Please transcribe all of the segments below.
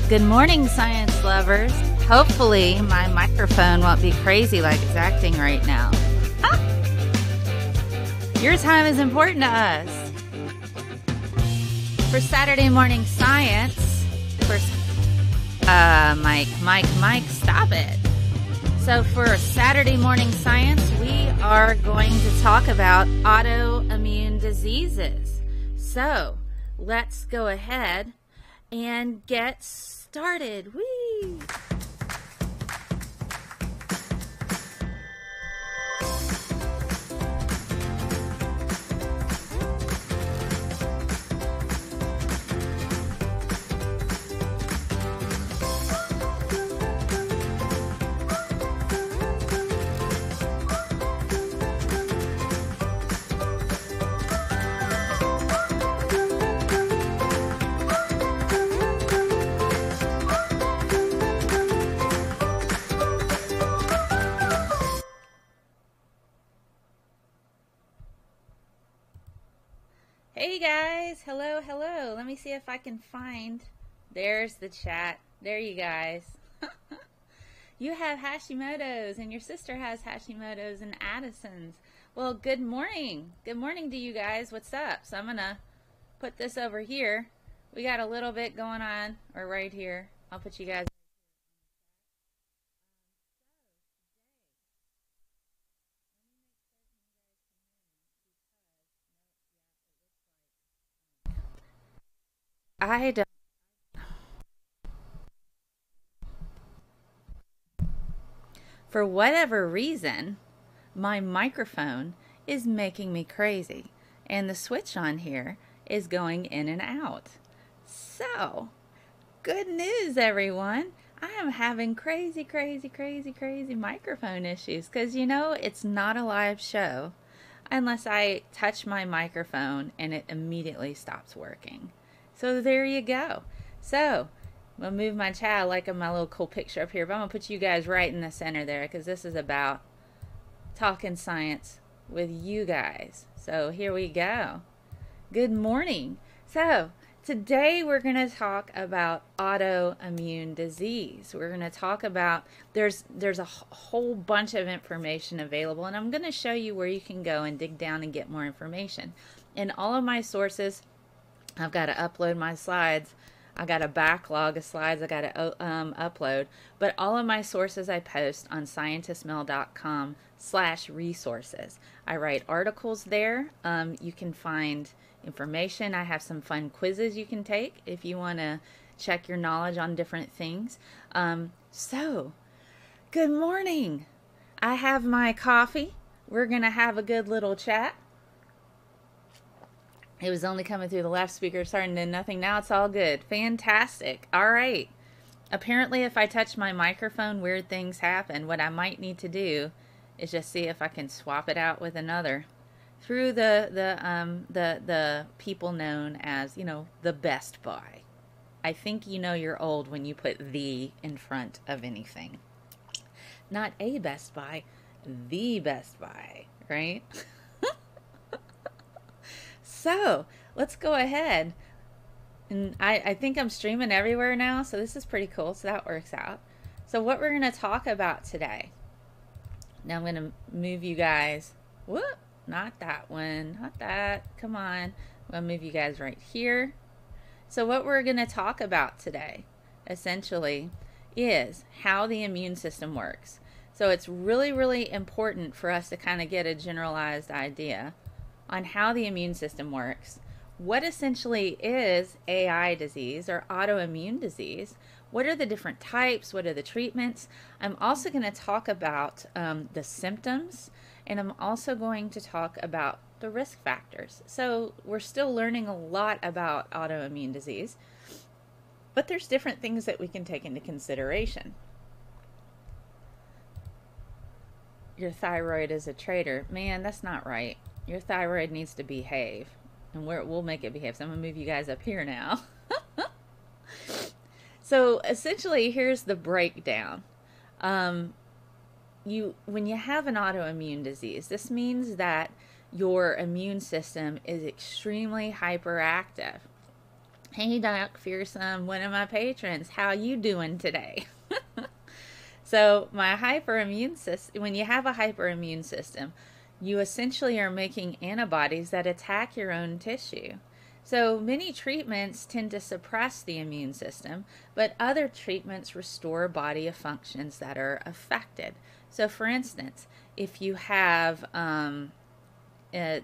Good morning, science lovers. Hopefully my microphone won't be crazy like it's acting right now. Your time is important to us. For Saturday morning science, Mike, stop it. So for Saturday morning science, we are going to talk about autoimmune diseases. So let's go ahead and get started. Whee! Hey guys, hello. Let me see if I can find, there's the chat. There you guys. You have Hashimoto's and your sister has Hashimoto's and Addison's. Well, good morning. Good morning to you guys. What's up? So I'm going to put this over here. We got a little bit going on, or right here. I'll put you guys. I don't. For whatever reason, my microphone is making me crazy, and the switch on here is going in and out. So, good news, everyone. I am having crazy microphone issues because, you know, it's not a live show unless I touch my microphone and it immediately stops working. So there you go. So I'm going to move my chat. I like my little cool picture up here, but I'm going to put you guys right in the center there because this is about talking science with you guys. So here we go. Good morning. So today we're going to talk about autoimmune disease. We're going to talk about, there's a whole bunch of information available, and I'm going to show you where you can go and dig down and get more information. In all of my sources, I've got to upload my slides. I got a backlog of slides I got to upload, but all of my sources I post on ScientistMel.com/resources. I write articles there. You can find information. I have some fun quizzes you can take if you want to check your knowledge on different things. So, good morning. I have my coffee. We're going to have a good little chat. It was only coming through the left speaker, starting to nothing. Now it's all good. Fantastic. All right. Apparently, if I touch my microphone, weird things happen. What I might need to do is just see if I can swap it out with another through the people known as, you know, the Best Buy. I think you know you're old when you put "the" in front of anything. Not a Best Buy, the Best Buy, right? So let's go ahead, and I think I'm streaming everywhere now, so this is pretty cool, so that works out. So what we're going to talk about today, now I'm going to move you guys, whoop, not that one, not that, come on, I'm going to move you guys right here. So what we're going to talk about today, essentially, is how the immune system works. So it's really important for us to kind of get a generalized idea on how the immune system works, what essentially is AI disease or autoimmune disease, what are the different types, what are the treatments. I'm also going to talk about the symptoms, and I'm also going to talk about the risk factors. So we're still learning a lot about autoimmune disease, but there's different things that we can take into consideration. Your thyroid is a traitor. Man, that's not right. Your thyroid needs to behave, and we'll make it behave. So I'm going to move you guys up here now. So essentially, here's the breakdown. When you have an autoimmune disease, this means that your immune system is extremely hyperactive. Hey, Doc Fearsome, one of my patrons. How you doing today? So my hyperimmune system, when you have a hyperimmune system, you essentially are making antibodies that attack your own tissue. So many treatments tend to suppress the immune system, but other treatments restore body functions that are affected. So for instance, if you have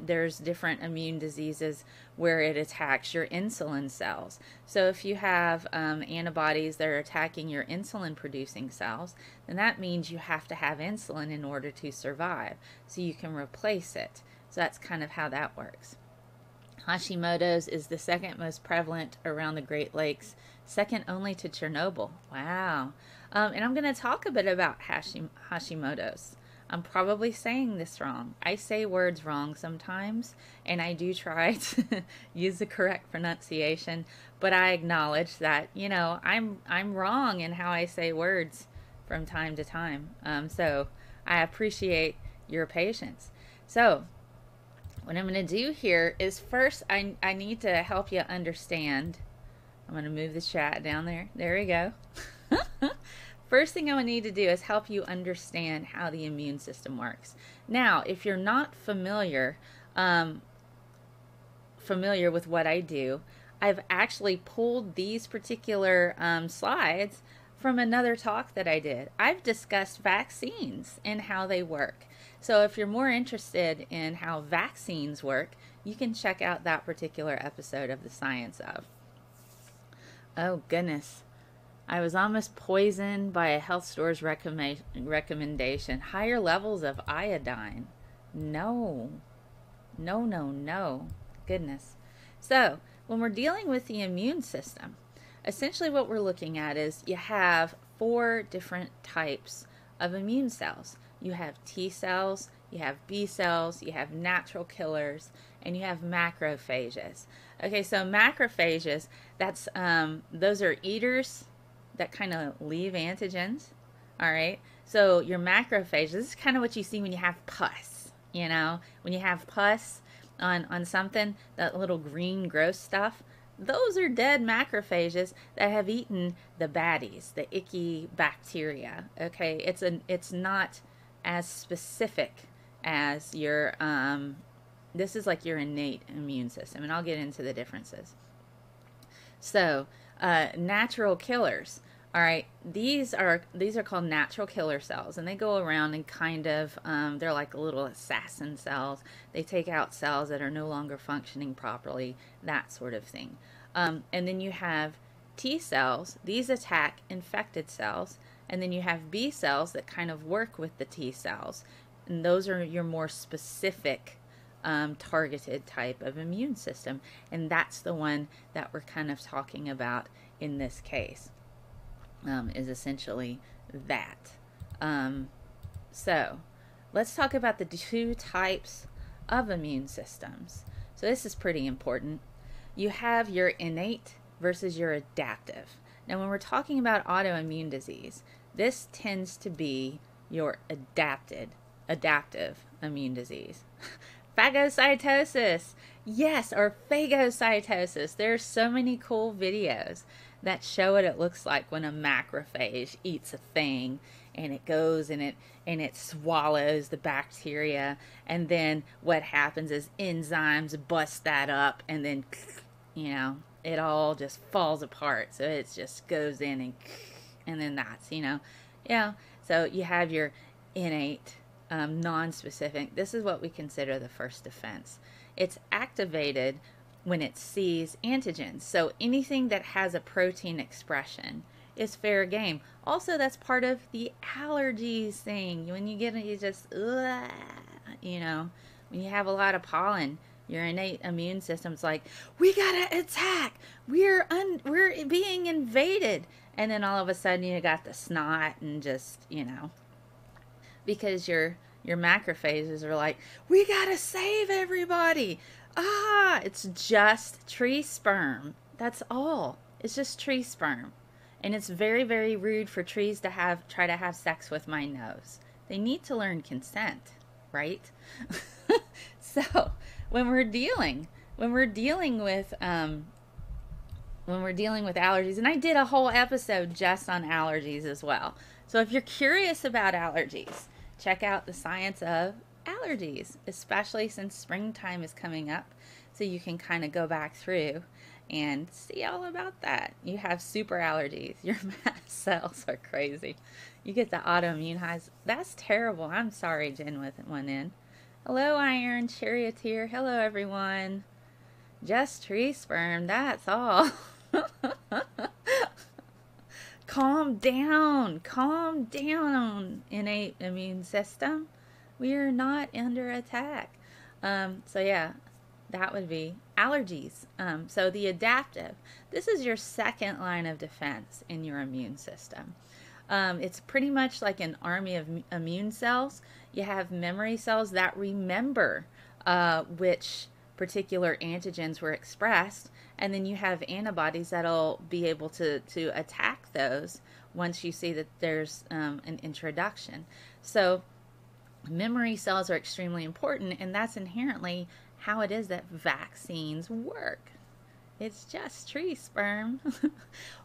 there's different immune diseases where it attacks your insulin cells. So if you have antibodies that are attacking your insulin producing cells, then that means you have to have insulin in order to survive, so you can replace it. So that's kind of how that works. Hashimoto's is the second most prevalent around the Great Lakes, second only to Chernobyl. Wow. And I'm going to talk a bit about Hashimoto's. I'm probably saying this wrong. I say words wrong sometimes, and I do try to use the correct pronunciation, but I acknowledge that, you know, I'm wrong in how I say words from time to time. So I appreciate your patience. So what I'm going to do here is first I need to help you understand. I'm going to move the chat down there. There we go. First thing I need to do is help you understand how the immune system works. Now, if you're not familiar with what I do, I've actually pulled these particular slides from another talk that I did. I've discussed vaccines and how they work. So if you're more interested in how vaccines work, you can check out that particular episode of The Science of. Oh, goodness. I was almost poisoned by a health store's recommendation. Higher levels of iodine. No. No, no, no. Goodness. So, when we're dealing with the immune system, essentially what we're looking at is you have 4 different types of immune cells. You have T cells, you have B cells, you have natural killers, and you have macrophages. Okay, so macrophages, that's those are eaters that kind of leave antigens. All right, so your macrophages, this is kind of what you see when you have pus. You know, when you have pus on something, that little green gross stuff, those are dead macrophages that have eaten the baddies, the icky bacteria. Okay, it's not as specific as your this is like your innate immune system, and I'll get into the differences. So natural killers. All right, these are called natural killer cells, and they go around and kind of they're like little assassin cells. They take out cells that are no longer functioning properly, that sort of thing. And then you have T cells. These attack infected cells, and then you have B cells that kind of work with the T cells, and those are your more specific targeted type of immune system, and that's the one that we're kind of talking about in this case. Is essentially that. So let's talk about the 2 types of immune systems. So this is pretty important. You have your innate versus your adaptive. Now when we're talking about autoimmune disease, this tends to be your adaptive immune disease. Phagocytosis, yes, or phagocytosis. There's so many cool videos that show what it looks like when a macrophage eats a thing, and it goes and it swallows the bacteria, and then what happens is enzymes bust that up, and then, you know, it all just falls apart. So it just goes in and then that's, you know. So you have your innate, non-specific. This is what we consider the first defense. It's activated when it sees antigens. So anything that has a protein expression is fair game. Also, that's part of the allergies thing. When you get it, you just, you know, when you have a lot of pollen, your innate immune system's like, we gotta attack. We're being invaded. And then all of a sudden you got the snot and just, you know, because your macrophages are like, we gotta save everybody. It's just tree sperm. That's all. It's just tree sperm. And it's very, very rude for trees to try to have sex with my nose. They need to learn consent, right? So when we're dealing with when we're dealing with allergies, and I did a whole episode just on allergies as well. So if you're curious about allergies, check out the science of allergies, especially since springtime is coming up. So you can kind of go back through and see all about that. You have super allergies. Your mast cells are crazy. You get the autoimmune highs. That's terrible. I'm sorry, Jen with one in. Hello, Iron Charioteer. Hello, everyone. Just tree sperm. That's all. Calm down. Calm down, innate immune system. We are not under attack. So yeah, that would be allergies. So the adaptive, this is your second line of defense in your immune system. It's pretty much like an army of immune cells. You have memory cells that remember which particular antigens were expressed, and then you have antibodies that'll be able to attack those once you see that there's an introduction. So memory cells are extremely important, and that's inherently how it is that vaccines work. It's just tree sperm.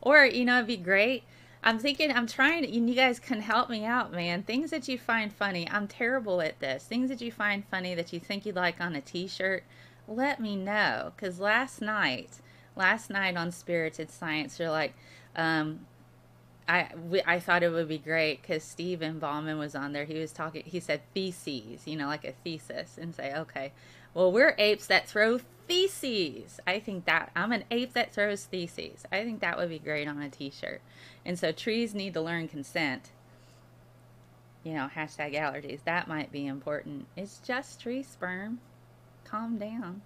Or, it'd be great. I'm trying to, you guys can help me out, man. Things that you find funny. I'm terrible at this. Things that you find funny that you think you'd like on a t-shirt, let me know. Because last night on Spirited Science, you're like, I thought it would be great because Stephen Ballman was on there. He was talking, he said theses, like a thesis, and say, okay, well, we're apes that throw theses. I think that I'm an ape that throws theses. I think that would be great on a t-shirt. And so trees need to learn consent. Hashtag allergies. That might be important. It's just tree sperm. Calm down.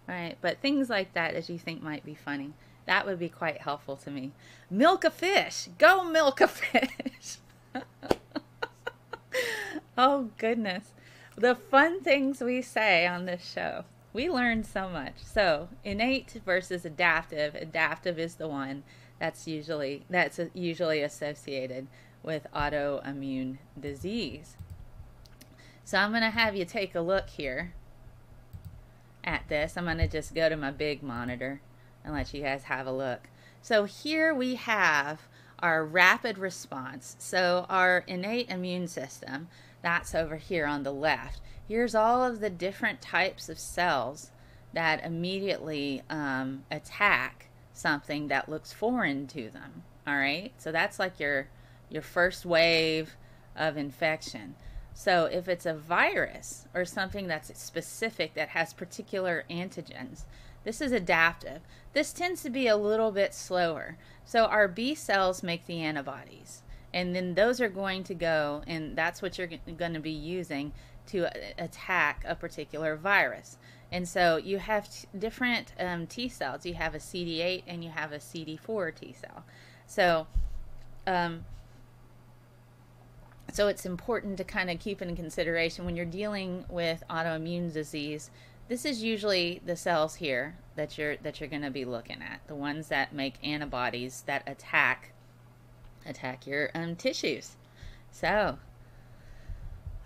All right. But things like that, as you think might be funny, that would be quite helpful to me. Milk a fish. Go milk a fish. Oh, goodness. The fun things we say on this show. We learn so much. So, innate versus adaptive. Adaptive is the one that's usually associated with autoimmune disease. So I'm going to have you take a look here at this. I'm going to just go to my big monitor and let you guys have a look. So here we have our rapid response. So our innate immune system, that's over here on the left. Here's all of the different types of cells that immediately attack something that looks foreign to them. All right, so that's like your first wave of infection. So if it's a virus or something that's specific that has particular antigens, this is adaptive. This tends to be a little bit slower. So our B cells make the antibodies, and then those are going to go, and that's what you're going to be using to attack a particular virus. And so you have different T cells. You have a CD8 and you have a CD4 T cell. So so it's important to kind of keep in consideration when you're dealing with autoimmune disease. This is usually the cells here that you're going to be looking at, the ones that make antibodies that attack your tissues. So,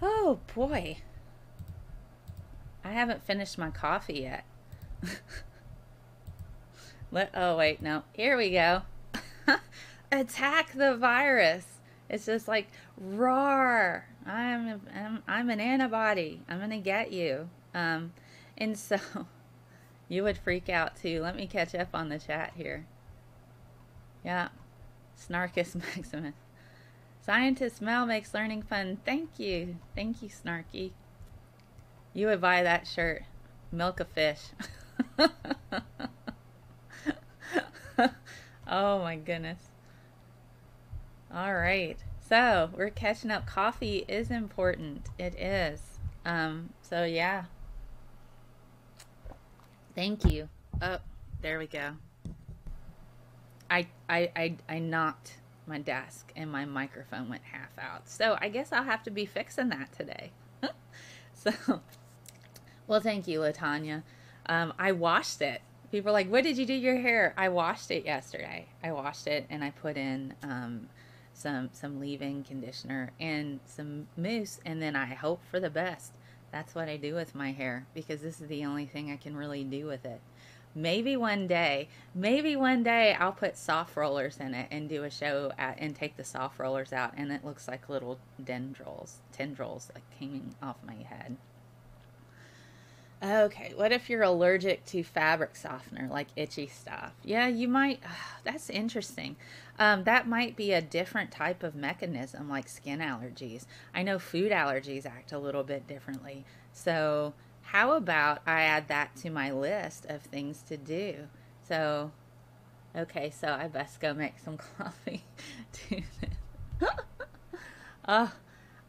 oh boy, I haven't finished my coffee yet. Oh wait, no, here we go. Attack the virus. It's just like, roar, I'm an antibody, I'm gonna get you. And so you would freak out too. Let me catch up on the chat here. Yeah, Snarkus Maximus. ScientistMel makes learning fun. Thank you, Snarky. You would buy that shirt. Milk a fish. Oh my goodness. All right, so we're catching up. Coffee is important. It is. So yeah. Thank you. Oh, there we go. I knocked my desk and my microphone went half out. So I guess I'll have to be fixing that today. So, well, thank you, LaTanya. I washed it. People are like, what did you do to your hair? I washed it yesterday. I washed it and I put in some leave-in conditioner and some mousse, and then I hope for the best. That's what I do with my hair, because this is the only thing I can really do with it. maybe one day I'll put soft rollers in it and do a show and take the soft rollers out, and it looks like little tendrils like hanging off my head. Okay, what if you're allergic to fabric softener, like itchy stuff? Yeah, you might. That's interesting. That might be a different type of mechanism, like skin allergies. I know food allergies act a little bit differently. So how about I add that to my list of things to do? So, okay, so I best go make some coffee. Do this. Oh,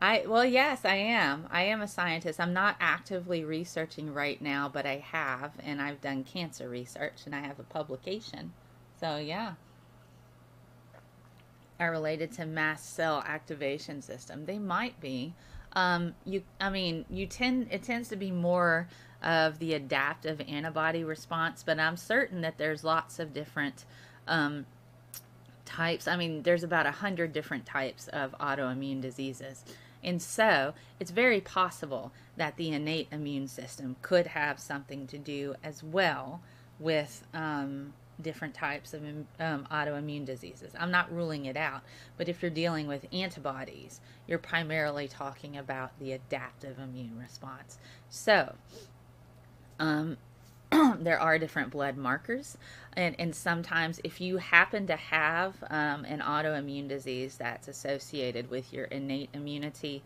well, yes, I am. I am a scientist. I'm not actively researching right now, but I have, and I've done cancer research, and I have a publication. So, yeah. Are related to mast cell activation system. They might be. It tends to be more of the adaptive antibody response, but I'm certain that there's lots of different types. There's about 100 different types of autoimmune diseases. And so it's very possible that the innate immune system could have something to do as well with different types of autoimmune diseases. I'm not ruling it out, but if you're dealing with antibodies, you're primarily talking about the adaptive immune response. So, there are different blood markers, and sometimes if you happen to have an autoimmune disease that's associated with your innate immunity,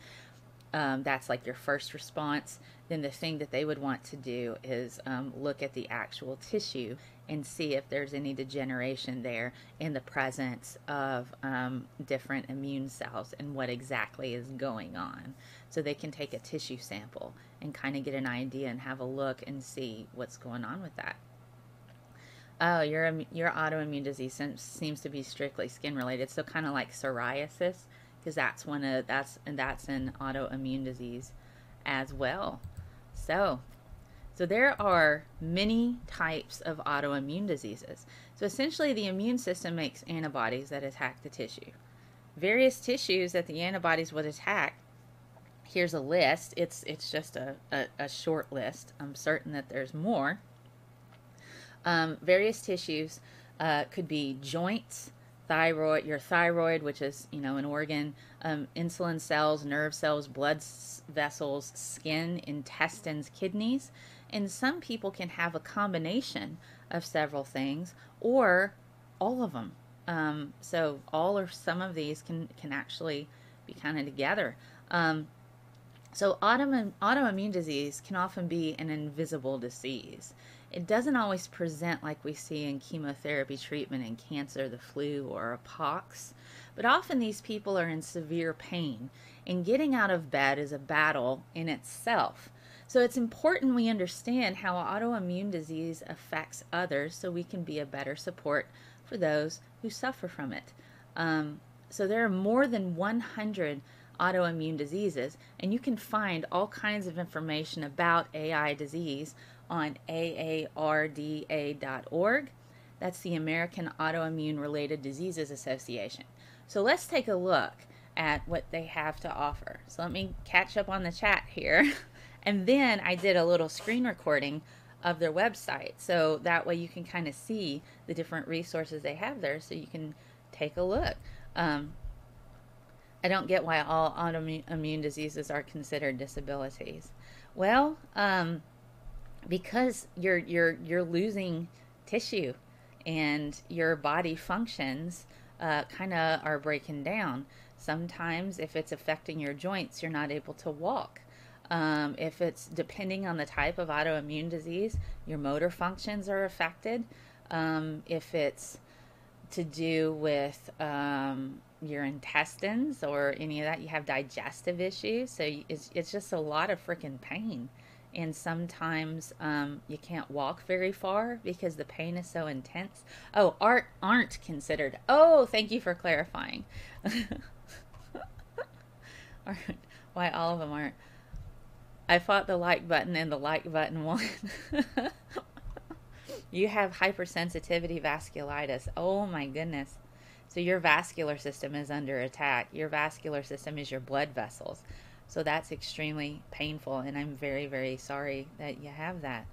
that's like your first response, then the thing that they would want to do is look at the actual tissue and see if there's any degeneration there in the presence of different immune cells and what exactly is going on. So they can take a tissue sample and kind of get an idea and have a look and see what's going on with that. Oh, your autoimmune disease seems to be strictly skin related, so kind of like psoriasis, because that's an autoimmune disease as well. So there are many types of autoimmune diseases. So essentially the immune system makes antibodies that attack the tissue. Various tissues that the antibodies would attack, here's a list. It's just a short list. I'm certain that there's more. Various tissues could be joints, your thyroid, which is, an organ, insulin cells, nerve cells, blood vessels, skin, intestines, kidneys. And some people can have a combination of several things or all of them. So all or some of these can actually be kind of together. So autoimmune disease can often be an invisible disease. It doesn't always present like we see in chemotherapy treatment in cancer, the flu, or a pox, but often these people are in severe pain, and getting out of bed is a battle in itself. So it's important we understand how autoimmune disease affects others so we can be a better support for those who suffer from it. So there are more than 100 autoimmune diseases, and you can find all kinds of information about AI disease on aarda.org. That's the American Autoimmune Related Diseases Association. So let's take a look at what they have to offer. So let me catch up on the chat here. And then I did a little screen recording of their website, so that way you can kind of see the different resources they have there, so you can take a look. I don't get why all autoimmune diseases are considered disabilities. Well, because you're losing tissue and your body functions kind of are breaking down. Sometimes if it's affecting your joints, you're not able to walk. If it's depending on the type of autoimmune disease, your motor functions are affected. If it's to do with your intestines or any of that, you have digestive issues. So it's just a lot of freaking pain. And sometimes you can't walk very far because the pain is so intense. Oh, aren't considered. Oh, thank you for clarifying. Why all of them aren't. I fought the like button and the like button won. You have hypersensitivity vasculitis. Oh my goodness. So your vascular system is under attack. Your vascular system is your blood vessels. So that's extremely painful, and I'm very, very sorry that you have that.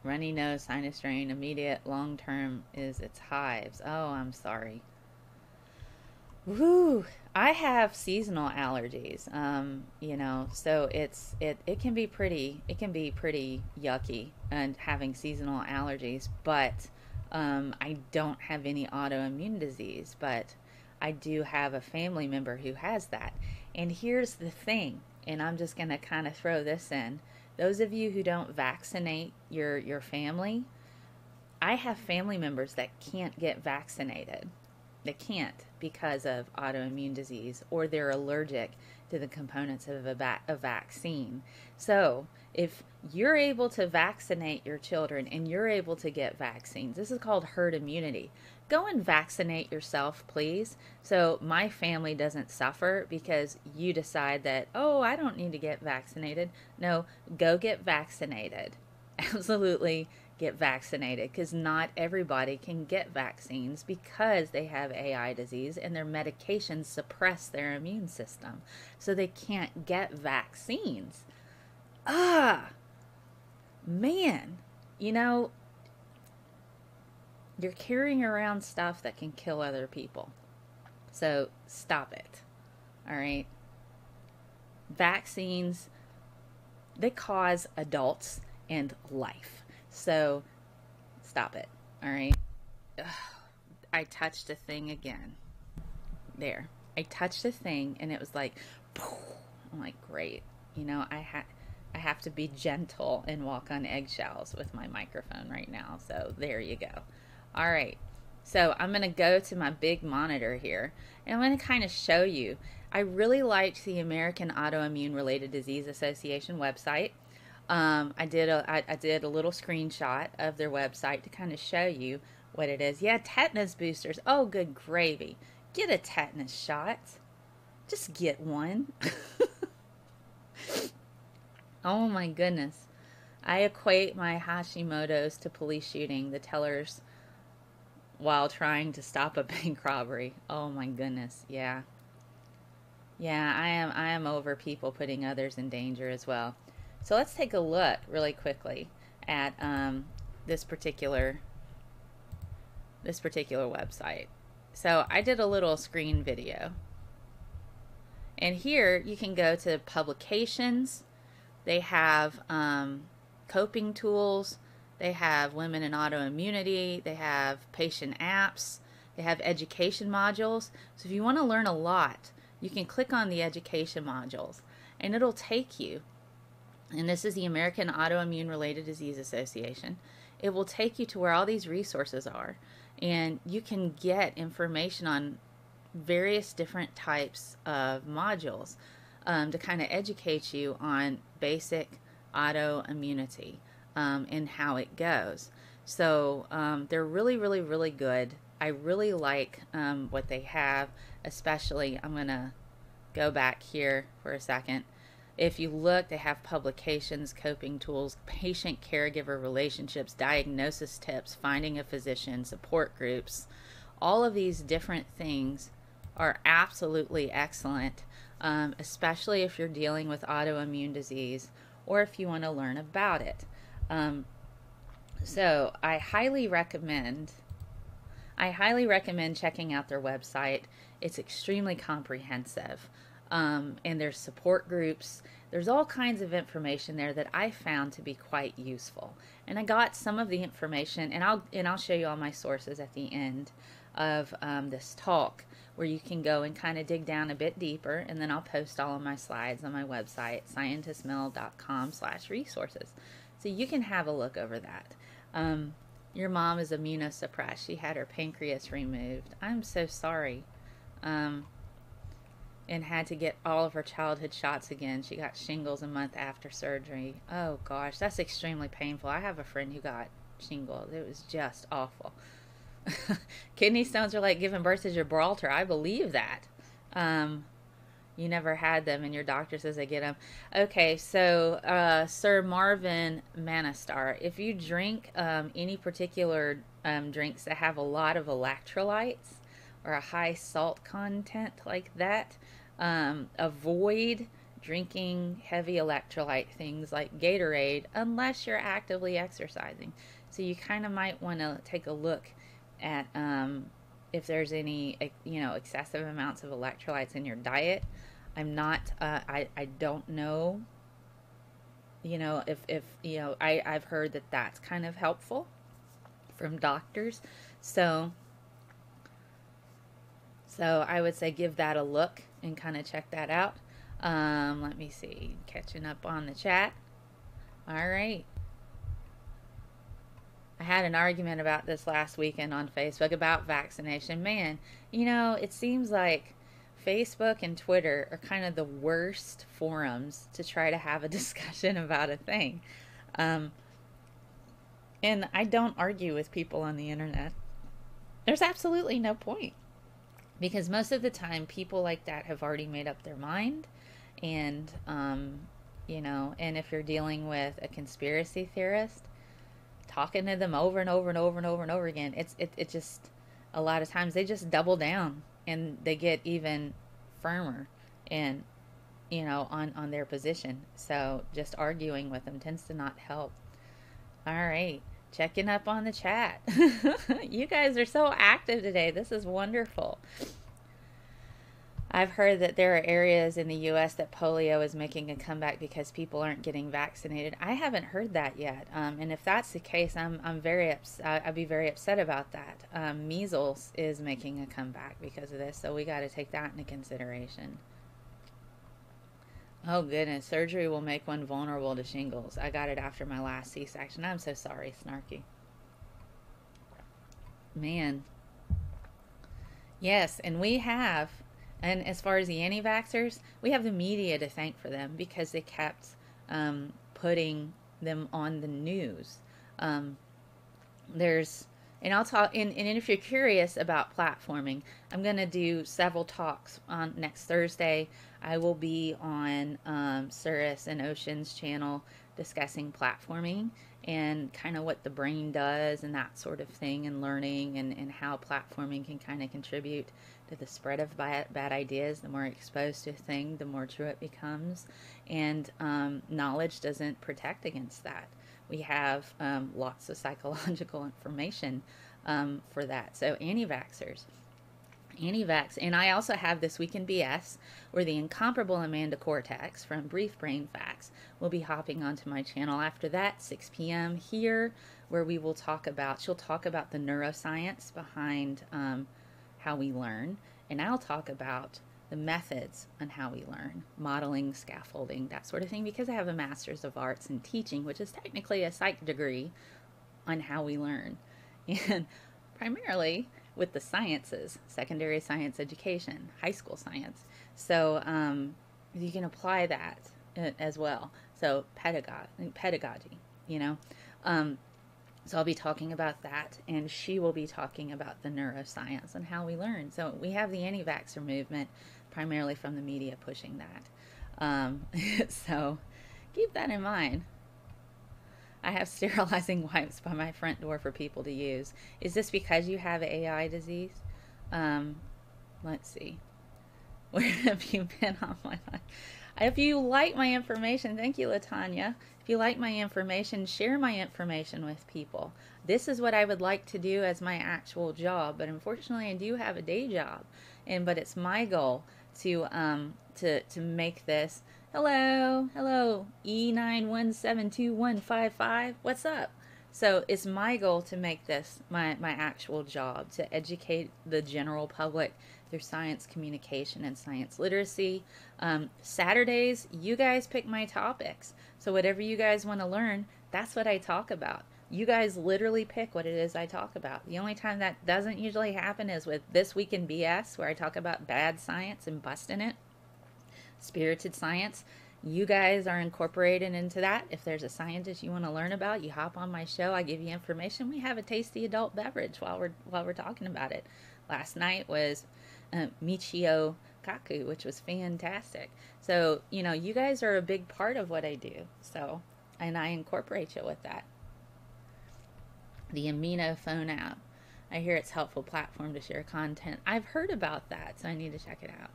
Runny nose, sinus strain, immediate, long term is its hives. Oh, I'm sorry. Woo! I have seasonal allergies. So it can be pretty yucky and having seasonal allergies, but I don't have any autoimmune disease, but I do have a family member who has that. And here's the thing, and I'm just going to kind of throw this in. Those of you who don't vaccinate your family, I have family members that can't get vaccinated. They can't because of autoimmune disease, or they're allergic to the components of a vaccine. So if you're able to vaccinate your children and you're able to get vaccines, this is called herd immunity. Go and vaccinate yourself, please, so my family doesn't suffer because you decide that, oh, I don't need to get vaccinated. No, go get vaccinated. Absolutely get vaccinated, because not everybody can get vaccines because they have AI disease and their medications suppress their immune system. So they can't get vaccines. Ah, man, you're carrying around stuff that can kill other people. So stop it. All right. Vaccines, they cause adults and life. So stop it. All right. Ugh, I touched a thing again. There. I touched a thing and it was like, poof. I'm like, great. I have to be gentle and walk on eggshells with my microphone right now. So there you go. All right. So I'm going to go to my big monitor here and I'm going to kind of show you. I really liked the American Autoimmune Related Disease Association website. I did a little screenshot of their website to kind of show you what it is. Yeah, tetanus boosters. Oh, good gravy. Get a tetanus shot. Just get one. Oh my goodness. I equate my Hashimoto's to police shooting the tellers while trying to stop a bank robbery. Oh my goodness. Yeah. Yeah, I am over people putting others in danger as well. So let's take a look really quickly at this particular website. So I did a little screen video. And here you can go to publications. They have coping tools. They have women in autoimmunity. They have patient apps. They have education modules. So if you want to learn a lot, you can click on the education modules and it'll take you. And this is the American Autoimmune Related Disease Association. It will take you to where all these resources are, and you can get information on various different types of modules to kind of educate you on basic autoimmunity and how it goes. So they're really, really, really good. I really like what they have, especially, I'm going to go back here for a second. If you look, they have publications, coping tools, patient caregiver relationships, diagnosis tips, finding a physician, support groups. All of these different things are absolutely excellent, especially if you're dealing with autoimmune disease or if you want to learn about it. So I highly recommend checking out their website. It's extremely comprehensive. And there's support groups. There's all kinds of information there that I found to be quite useful. And I got some of the information, and I'll show you all my sources at the end of this talk, where you can go and kind of dig down a bit deeper, and then I'll post all of my slides on my website, scientistmel.com/resources. So you can have a look over that. Your mom is immunosuppressed. She had her pancreas removed. I'm so sorry. And had to get all of her childhood shots again. She got shingles a month after surgery. Oh gosh, that's extremely painful. I have a friend who got shingles. It was just awful. Kidney stones are like giving birth to Gibraltar. I believe that. You never had them and your doctor says I get them. Okay, so Sir Marvin Manastar, if you drink any particular drinks that have a lot of electrolytes or a high salt content like that, avoid drinking heavy electrolyte things like Gatorade unless you're actively exercising. So you kind of might want to take a look at if there's any, excessive amounts of electrolytes in your diet. I'm not, I don't know, if I've heard that that's kind of helpful from doctors. So I would say give that a look and kind of check that out. Let me see, catching up on the chat. All right. I had an argument about this last weekend on Facebook about vaccination. Man, it seems like Facebook and Twitter are kind of the worst forums to try to have a discussion about a thing. And I don't argue with people on the internet. There's absolutely no point. Because most of the time, people like that have already made up their mind. And, and if you're dealing with a conspiracy theorist, talking to them over and over and over and over and over again, it just, a lot of times they just double down and they get even firmer and, on their position. So just arguing with them tends to not help. All right. Checking up on the chat. You guys are so active today. This is wonderful. I've heard that there are areas in the U.S. that polio is making a comeback because people aren't getting vaccinated. I haven't heard that yet. And if that's the case, I'm very upset. I'd be very upset about that. Measles is making a comeback because of this, so we got to take that into consideration. Oh goodness, surgery will make one vulnerable to shingles. I got it after my last C-section. I'm so sorry, Snarky. Man. Yes, and we have, and as far as the anti-vaxxers, we have the media to thank for them because they kept putting them on the news. And I'll talk, and if you're curious about platforming, I'm going to do several talks on next Thursday. I will be on Cirrus and Ocean's channel discussing platforming and kind of what the brain does and that sort of thing, and learning and how platforming can kind of contribute to the spread of bad ideas. The more exposed to a thing, the more true it becomes. And knowledge doesn't protect against that. We have lots of psychological information for that. So anti-vaxxers. Anti-vax. And I also have This Week in BS, where the incomparable Amanda Cortex from Brief Brain Facts will be hopping onto my channel after that, 6 p.m. here, where we will talk about, she'll talk about the neuroscience behind how we learn, and I'll talk about the methods on how we learn, modeling, scaffolding, that sort of thing, because I have a Master's of Arts in Teaching, which is technically a psych degree on how we learn. And primarily with the sciences, secondary science education, high school science. So you can apply that as well. So pedagogy, so I'll be talking about that, and she will be talking about the neuroscience and how we learn. So we have the anti-vaxxer movement primarily from the media pushing that. So keep that in mind. I have sterilizing wipes by my front door for people to use. Is this because you have AI disease? Let's see. Where have you been on my life? If you like my information, thank you, Latanya. If you like my information, share my information with people. This is what I would like to do as my actual job, but unfortunately, I do have a day job, but it's my goal to make this. Hello, E9172155. What's up? So it's my goal to make this my actual job, to educate the general public through science communication and science literacy. Saturdays, you guys pick my topics. So whatever you guys want to learn, that's what I talk about. You guys literally pick what it is I talk about. The only time that doesn't usually happen is with This Week in BS, where I talk about bad science and busting it. Spirited science. You guys are incorporated into that. If there's a scientist you want to learn about, you hop on my show. I give you information. We have a tasty adult beverage while we're talking about it. Last night was Michio Kaku, which was fantastic. So you guys are a big part of what I do. So, and I incorporate you with that. The Amino phone app. I hear it's a helpful platform to share content. I've heard about that, so I need to check it out.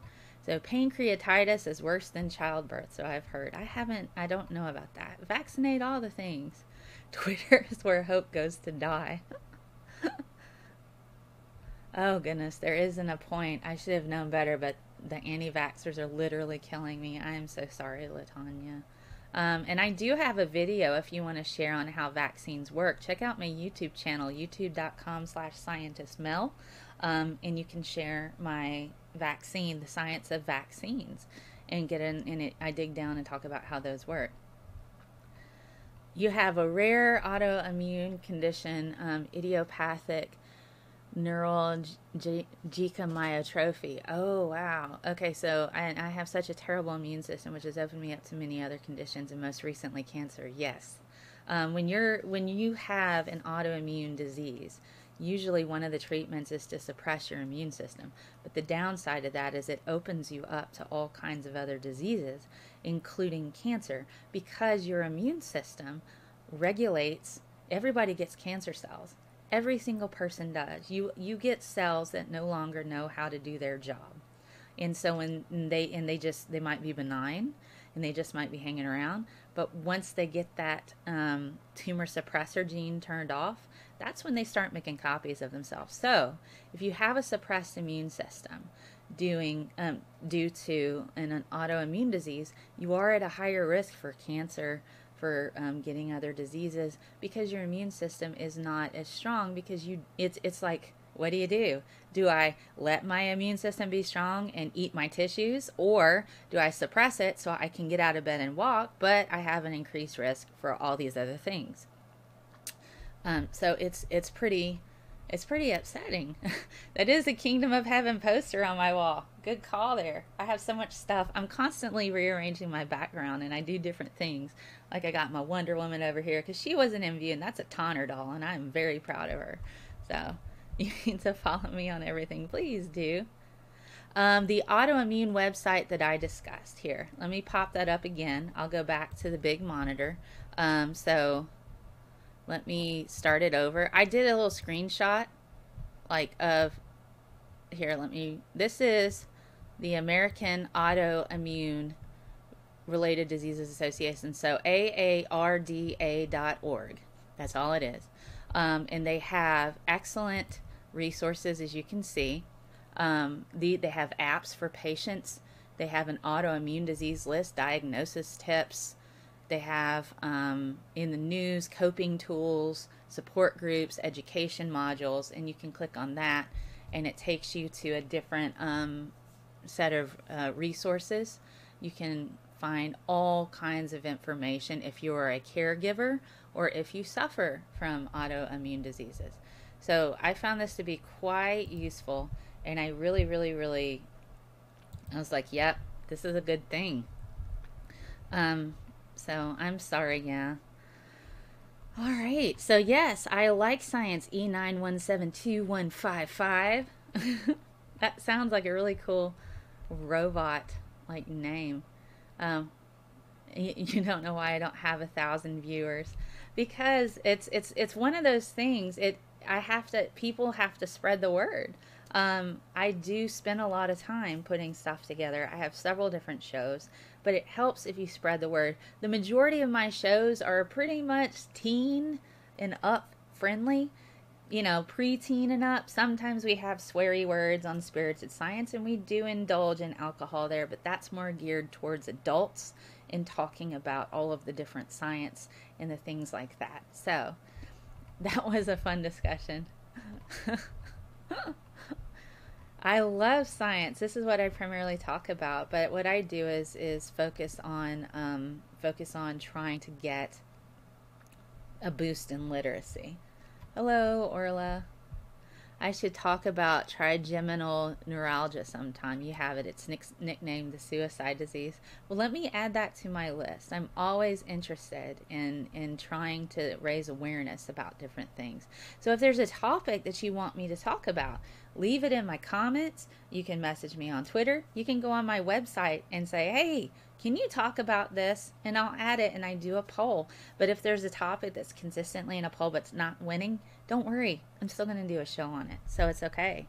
So pancreatitis is worse than childbirth, so I've heard. I don't know about that. Vaccinate all the things. Twitter is where hope goes to die. Oh goodness, there isn't a point. I should have known better, but the anti-vaxxers are literally killing me. I am so sorry, Latanya. And I do have a video if you want to share on how vaccines work. Check out my YouTube channel, youtube.com/ScientistMel, and you can share my vaccine, the science of vaccines, and get in it. I dig down and talk about how those work. You have a rare autoimmune condition, idiopathic neural myotrophy. Oh wow. Okay, so I have such a terrible immune system, which has opened me up to many other conditions, and most recently cancer. Yes. When you have an autoimmune disease, usually one of the treatments is to suppress your immune system. But the downside of that is it opens you up to all kinds of other diseases, including cancer, because your immune system regulates. Everybody gets cancer cells. Every single person does. You get cells that no longer know how to do their job. And so when they might be benign and they just might be hanging around, but once they get that tumor suppressor gene turned off, that's when they start making copies of themselves. So if you have a suppressed immune system due to an autoimmune disease, you are at a higher risk for cancer, for getting other diseases, because your immune system is not as strong. Because it's like, what do? Do I let my immune system be strong and eat my tissues, or do I suppress it so I can get out of bed and walk, but I have an increased risk for all these other things? So it's pretty upsetting. That is a Kingdom of Heaven poster on my wall. Good call there. I have so much stuff. I'm constantly rearranging my background, and I do different things. Like I got my Wonder Woman over here because she was an MV, and that's a Tonner doll, and I'm very proud of her. So you need to follow me on everything. Please do. The autoimmune website that I discussed here. Let me pop that up again. I'll go back to the big monitor. So let me start it over. I did a little screenshot this is the American Autoimmune Related Diseases Association. So AARDA.org. That's all it is. And they have excellent resources, as you can see. They have apps for patients. They have an autoimmune disease list, diagnosis tips. They have in the news coping tools, support groups, education modules, and you can click on that and it takes you to a different set of resources. You can find all kinds of information if you are a caregiver or if you suffer from autoimmune diseases. So I found this to be quite useful, and I really I was like, yep, this is a good thing. So I'm sorry, yeah. All right, so yes, I like science. E9172155. That sounds like a really cool robot like name. You don't know why I don't have 1,000 viewers, because it's one of those things. People have to spread the word. I do spend a lot of time putting stuff together. I have several different shows, but it helps if you spread the word. The majority of my shows are pretty much teen and up friendly, pre-teen and up. Sometimes we have sweary words on Spirited Science, and we do indulge in alcohol there, but that's more geared towards adults in talking about all of the different science and the things like that. So that was a fun discussion. I love science. This is what I primarily talk about, but what I do is focus on trying to get a boost in literacy. Hello, Orla. I should talk about trigeminal neuralgia sometime. You have it. It's nicknamed the suicide disease. Well, let me add that to my list. I'm always interested in trying to raise awareness about different things. So if there's a topic that you want me to talk about, leave it in my comments. You can message me on Twitter. You can go on my website and say, hey, can you talk about this? And I'll add it, and I do a poll. But if there's a topic that's consistently in a poll but's not winning, don't worry. I'm still going to do a show on it. So it's okay.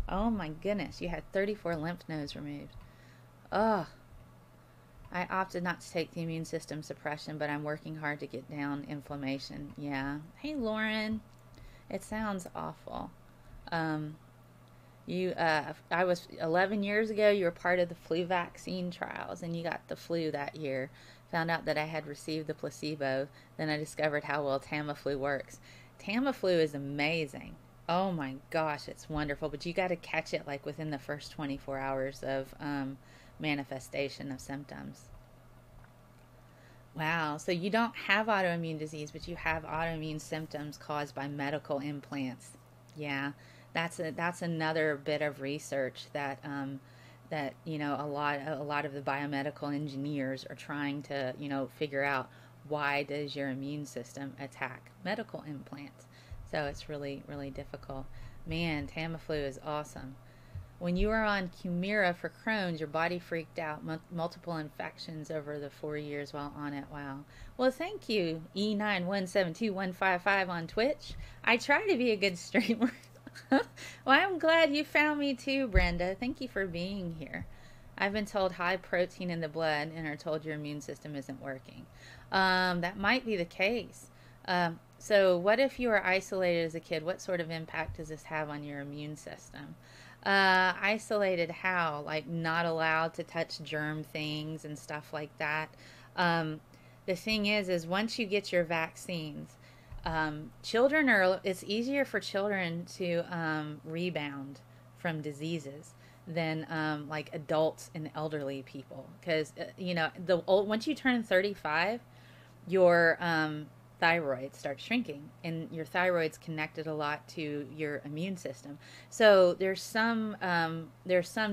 Oh my goodness. You had 34 lymph nodes removed. Oh, I opted not to take the immune system suppression, but I'm working hard to get down inflammation. Yeah. Hey, Lauren. It sounds awful. Um, I was 11 years ago, you were part of the flu vaccine trials, and you got the flu that year. Found out that I had received the placebo. Then I discovered how well Tamiflu works. Tamiflu is amazing. Oh my gosh, it's wonderful. But you got to catch it like within the first 24 hours of manifestation of symptoms. Wow. So you don't have autoimmune disease, but you have autoimmune symptoms caused by medical implants. Yeah, that's another bit of research that that a lot of the biomedical engineers are trying to figure out why does your immune system attack medical implants. So it's really really difficult. Man, Tamiflu is awesome. When you were on Humira for Crohn's, your body freaked out. Multiple infections over the 4 years while on it. Wow. Well, thank you, E9172155 on Twitch. I try to be a good streamer. Well, I'm glad you found me too, Brenda. Thank you for being here. I've been told high protein in the blood and are told your immune system isn't working. That might be the case. So what if you were isolated as a kid? What sort of impact does this have on your immune system? Isolated how? Like not allowed to touch germ things and stuff like that. The thing is once you get your vaccines, it's easier for children to rebound from diseases than like adults and elderly people, because once you turn 35, your thyroid starts shrinking, and your thyroid's connected a lot to your immune system. So there's some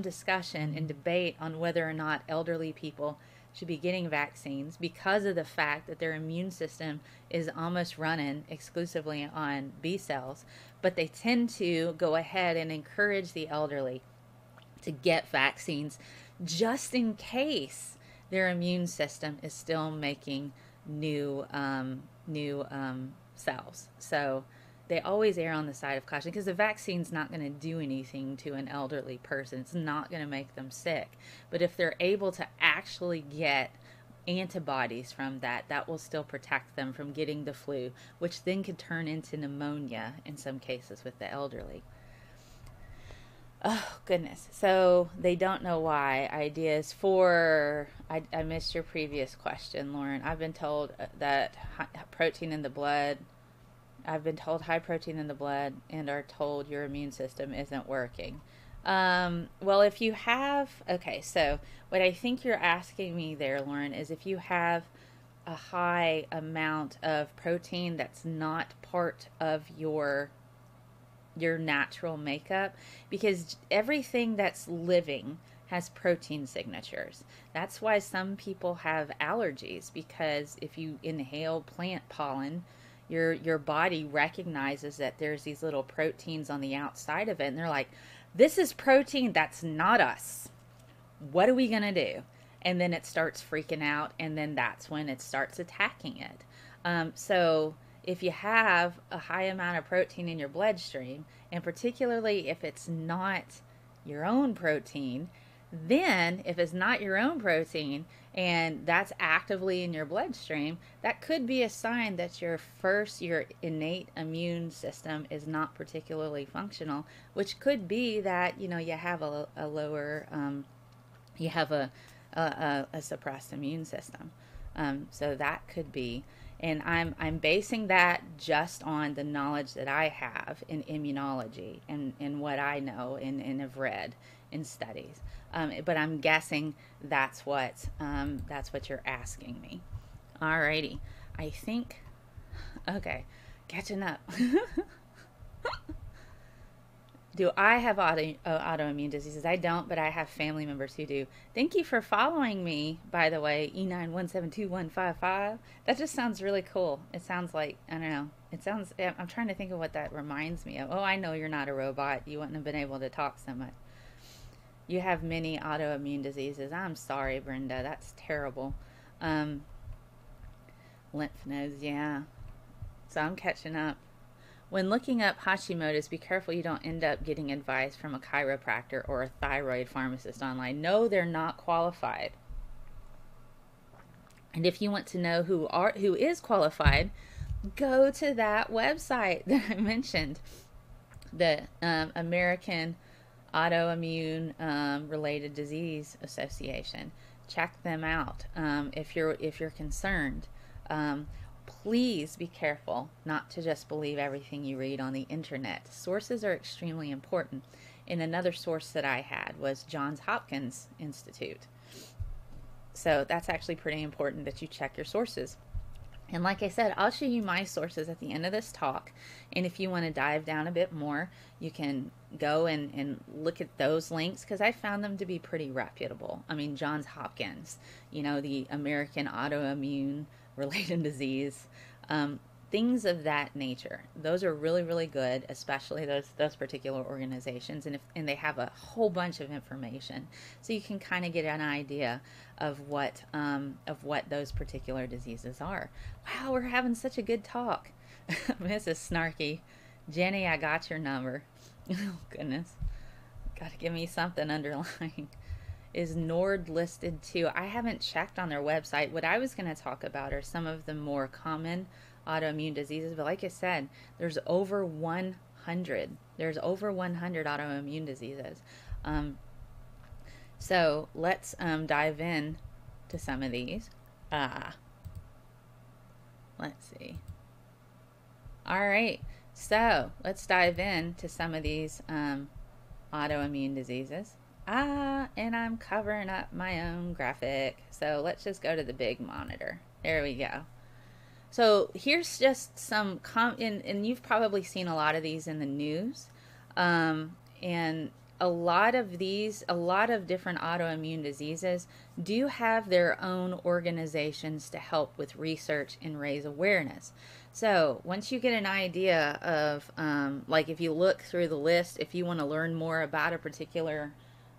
discussion and debate on whether or not elderly people should be getting vaccines because of the fact that their immune system is almost running exclusively on B cells, but they tend to go ahead and encourage the elderly to get vaccines just in case their immune system is still making new cells. So they always err on the side of caution because the vaccine's not going to do anything to an elderly person. It's not going to make them sick. But if they're able to actually get antibodies from that, that will still protect them from getting the flu, which then could turn into pneumonia in some cases with the elderly. Oh, goodness. So they don't know why. Ideas for... I missed your previous question, Lauren. I've been told that protein in the blood... I've been told high protein in the blood and are told your immune system isn't working. Well, if you have... Okay, so what I think you're asking me there, Lauren, is if you have a high amount of protein that's not part of your natural makeup, because everything that's living has protein signatures. That's why some people have allergies, because if you inhale plant pollen, your body recognizes that there's these little proteins on the outside of it, and they're like, this is protein that's not us. What are we gonna do? And then it starts freaking out, and then that's when it starts attacking it. So if you have a high amount of protein in your bloodstream, and particularly if it's not your own protein, then if it's not your own protein and that's actively in your bloodstream, that could be a sign that your innate immune system is not particularly functional, which could be that you have a lower you have a suppressed immune system. So that could be. And I'm basing that just on the knowledge that I have in immunology and what I know and have read in studies. But I'm guessing that's what you're asking me. Alrighty, I think. Okay, catching up. Do I have autoimmune diseases? I don't, but I have family members who do. Thank you for following me, by the way, E9172155. That just sounds really cool. It sounds like, I don't know. I'm trying to think of what that reminds me of. Oh, I know you're not a robot. You wouldn't have been able to talk so much. You have many autoimmune diseases. I'm sorry, Brenda. That's terrible. Lymph nodes, yeah. So I'm catching up. when looking up Hashimoto's, be careful you don't end up getting advice from a chiropractor or a thyroid pharmacist online. No, they're not qualified. And if you want to know who is qualified, go to that website that I mentioned, the American Autoimmune Related Disease Association. Check them out if you're concerned. Please be careful not to just believe everything you read on the internet. Sources are extremely important. And another source that I had was Johns Hopkins Institute. So that's actually pretty important that you check your sources. And like I said, I'll show you my sources at the end of this talk. And if you want to dive down a bit more, you can go and look at those links, because I found them to be pretty reputable. I mean, Johns Hopkins, you know, the American Autoimmune Related Disease, things of that nature. Those are really, really good, especially those particular organizations. And they have a whole bunch of information, so you can kind of get an idea of what those particular diseases are. Wow, we're having such a good talk. Mrs. Snarky, Jenny, I got your number. Oh goodness, got to give me something underlying. Is Nord listed too? I haven't checked on their website. What I was going to talk about are some of the more common autoimmune diseases, but like I said, there's over 100. There's over 100 autoimmune diseases. So let's dive in to some of these. Let's see. All right, so let's dive in to some of these autoimmune diseases. And I'm covering up my own graphic. So let's just go to the big monitor. There we go. So here's just some, and you've probably seen a lot of these in the news. And a lot of different autoimmune diseases do have their own organizations to help with research and raise awareness. So once you get an idea of, like if you look through the list, if you want to learn more about a particular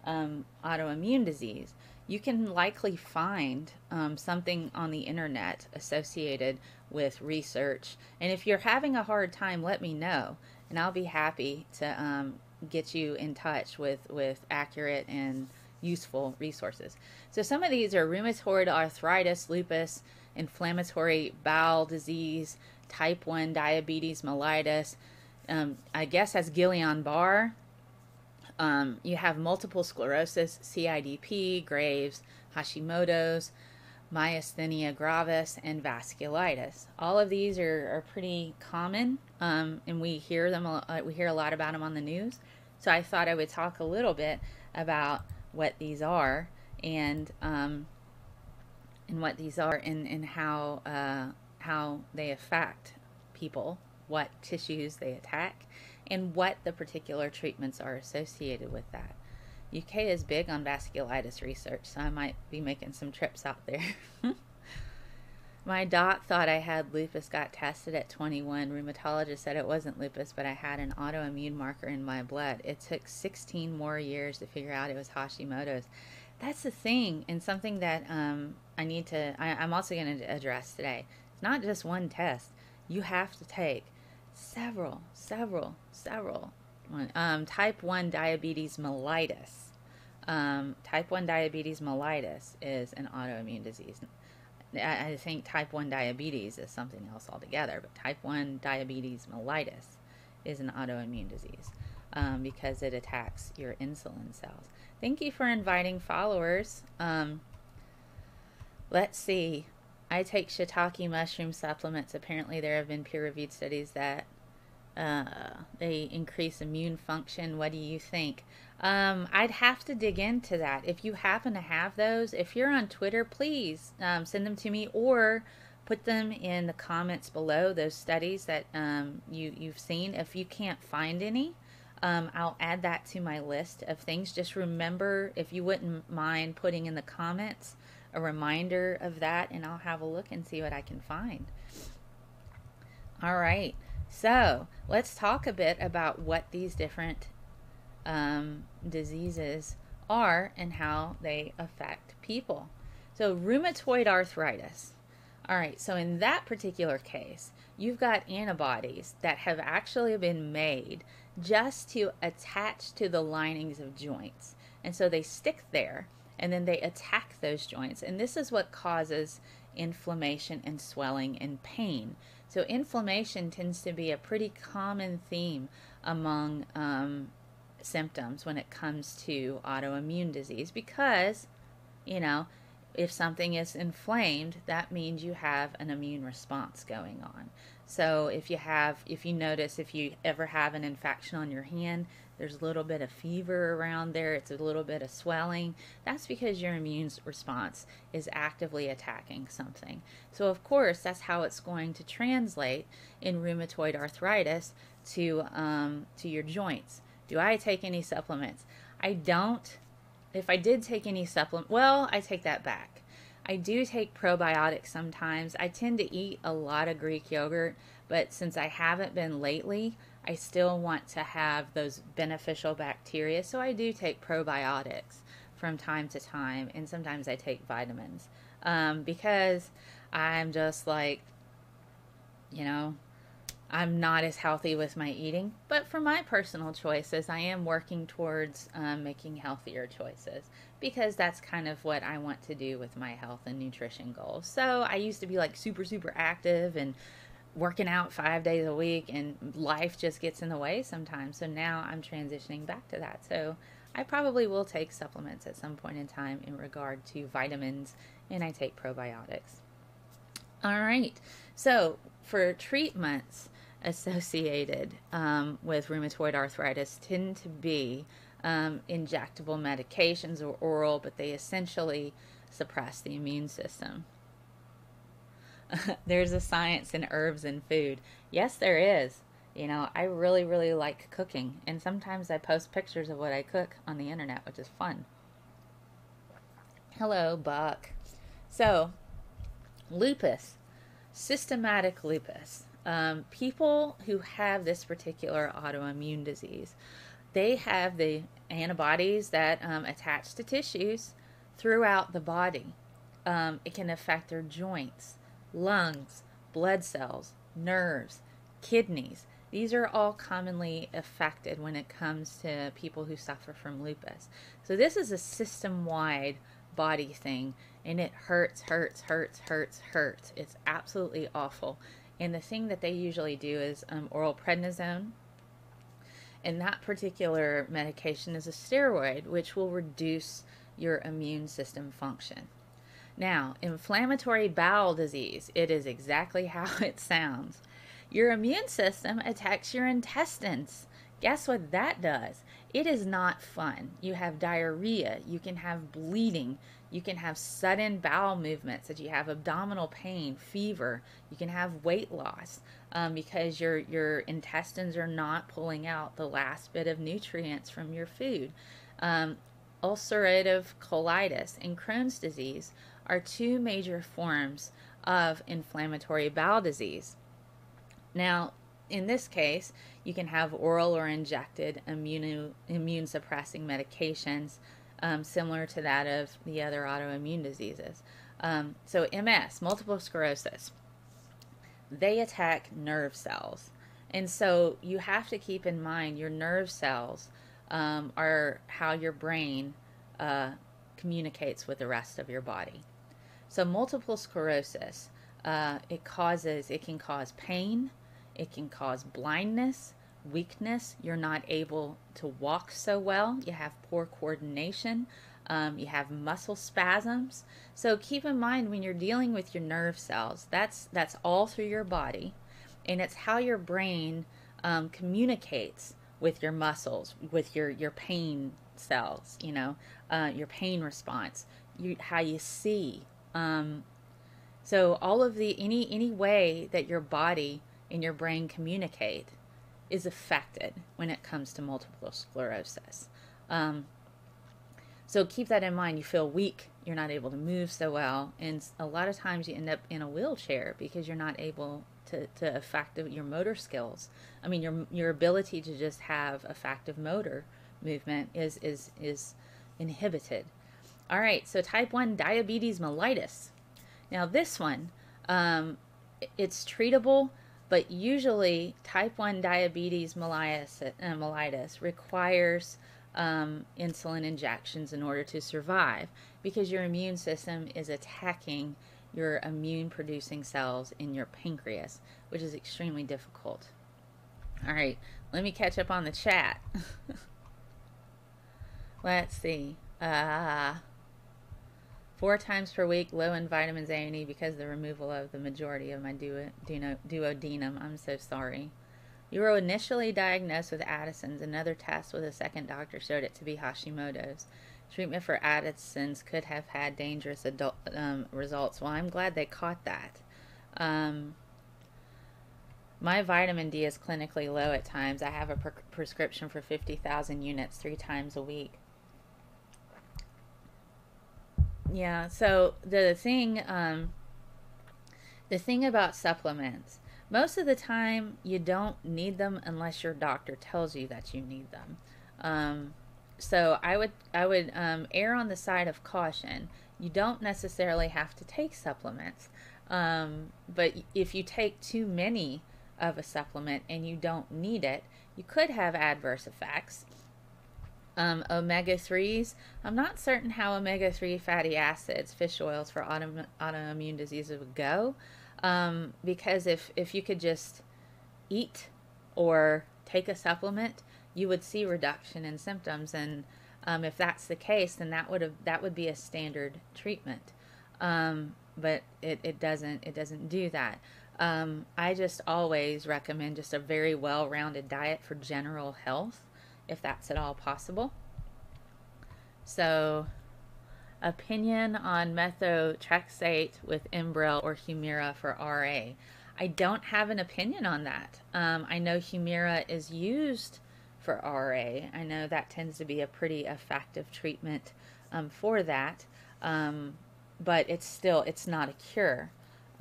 autoimmune disease, you can likely find something on the internet associated with research. And if you're having a hard time, let me know, and I'll be happy to get you in touch with accurate and useful resources. So some of these are rheumatoid arthritis, lupus, inflammatory bowel disease, type 1 diabetes mellitus. I guess that's Guillain-Barré. You have multiple sclerosis, CIDP, Graves, Hashimoto's, myasthenia gravis, and vasculitis. All of these are pretty common, and we hear a lot about them on the news. So I thought I would talk a little bit about what these are and how they affect people, what tissues they attack, and what the particular treatments are associated with that. UK is big on vasculitis research, so I might be making some trips out there. My doc thought I had lupus, got tested at 21. Rheumatologist said it wasn't lupus, but I had an autoimmune marker in my blood. It took 16 more years to figure out it was Hashimoto's. That's the thing, and something that I'm also going to address today. It's not just one test. You have to take several. Type 1 diabetes mellitus. Type 1 diabetes mellitus is an autoimmune disease. I think type 1 diabetes is something else altogether, but type 1 diabetes mellitus is an autoimmune disease because it attacks your insulin cells. Thank you for inviting followers. Let's see. I take shiitake mushroom supplements. Apparently there have been peer-reviewed studies that they increase immune function. What do you think? I'd have to dig into that. If you happen to have those, if you're on Twitter, please send them to me or put them in the comments below, those studies that you've seen. If you can't find any, I'll add that to my list of things. Just remember, if you wouldn't mind putting in the comments a reminder of that, and I'll have a look and see what I can find. All right. So let's talk a bit about what these different diseases are and how they affect people. So rheumatoid arthritis. All right, so in that particular case, you've got antibodies that have actually been made just to attach to the linings of joints. And so they stick there and then they attack those joints. And this is what causes inflammation and swelling and pain. So inflammation tends to be a pretty common theme among symptoms when it comes to autoimmune disease because, you know, if something is inflamed, that means you have an immune response going on. So if you notice, if you ever have an infection on your hand, there's a little bit of fever around there, it's a little bit of swelling, that's because your immune response is actively attacking something. So of course, that's how it's going to translate in rheumatoid arthritis to your joints. Do I take any supplements? I don't. If I did take any supplement, well, I take that back. I do take probiotics sometimes. I tend to eat a lot of Greek yogurt, but since I haven't been lately, I still want to have those beneficial bacteria. So I do take probiotics from time to time, and sometimes I take vitamins because I'm just like, you know, I'm not as healthy with my eating, but for my personal choices, I am working towards making healthier choices because that's kind of what I want to do with my health and nutrition goals. So I used to be like super, super active and working out 5 days a week, and life just gets in the way sometimes. So now I'm transitioning back to that. So I probably will take supplements at some point in time in regard to vitamins, and I take probiotics. All right. So for treatments associated with rheumatoid arthritis tend to be injectable medications or oral, but they essentially suppress the immune system. There's a science in herbs and food. Yes, there is. You know, I really, really like cooking, and sometimes I post pictures of what I cook on the internet, which is fun. Hello, Buck. So, lupus, systematic lupus. People who have this particular autoimmune disease, they have the antibodies that attach to tissues throughout the body. It can affect their joints, lungs, blood cells, nerves, kidneys. These are all commonly affected when it comes to people who suffer from lupus. So this is a system-wide body thing, and it hurts. It's absolutely awful. And the thing that they usually do is oral prednisone. And that particular medication is a steroid, which will reduce your immune system function. Now, inflammatory bowel disease, it is exactly how it sounds. Your immune system attacks your intestines. Guess what that does? It is not fun. You have diarrhea, you can have bleeding, you can have sudden bowel movements, that you have abdominal pain, fever, you can have weight loss because your intestines are not pulling out the last bit of nutrients from your food. Ulcerative colitis and Crohn's disease are two major forms of inflammatory bowel disease. Now, in this case, you can have oral or injected immune suppressing medications similar to that of the other autoimmune diseases. So MS, multiple sclerosis, they attack nerve cells. And so you have to keep in mind your nerve cells are how your brain communicates with the rest of your body. So multiple sclerosis, it can cause pain, it can cause blindness, weakness. You're not able to walk so well. You have poor coordination. You have muscle spasms. So keep in mind when you're dealing with your nerve cells, that's all through your body, and it's how your brain communicates with your muscles, with your pain cells. You know, your pain response, how you see. So all of any way that your body and your brain communicate is affected when it comes to multiple sclerosis. So keep that in mind. You feel weak, you're not able to move so well, and a lot of times you end up in a wheelchair because you're not able to affect your motor skills. I mean, your ability to just have effective motor movement is inhibited. All right, so type 1 diabetes mellitus. Now this one, It's treatable, but usually type 1 diabetes mellitus requires insulin injections in order to survive, because your immune system is attacking your immune producing cells in your pancreas, which is extremely difficult. All right, let me catch up on the chat. Let's see. 4 times per week, low in vitamins A and E because of the removal of the majority of my duodenum. I'm so sorry. You were initially diagnosed with Addison's. Another test with a second doctor showed it to be Hashimoto's. Treatment for Addison's could have had dangerous results. Well, I'm glad they caught that. My vitamin D is clinically low at times. I have a prescription for 50,000 units 3 times a week. Yeah, so the thing about supplements, most of the time you don't need them unless your doctor tells you that you need them. So I would err on the side of caution. You don't necessarily have to take supplements, but if you take too many of a supplement and you don't need it, you could have adverse effects. Omega-3s, I'm not certain how omega-3 fatty acids, fish oils for autoimmune diseases would go, because if you could just eat or take a supplement, you would see reduction in symptoms, and if that's the case, then that would be a standard treatment, but it doesn't do that. I just always recommend just a very well-rounded diet for general health, if that's at all possible. So, opinion on methotrexate with Enbrel or Humira for RA. I don't have an opinion on that. I know Humira is used for RA. I know that tends to be a pretty effective treatment for that, but it's not a cure.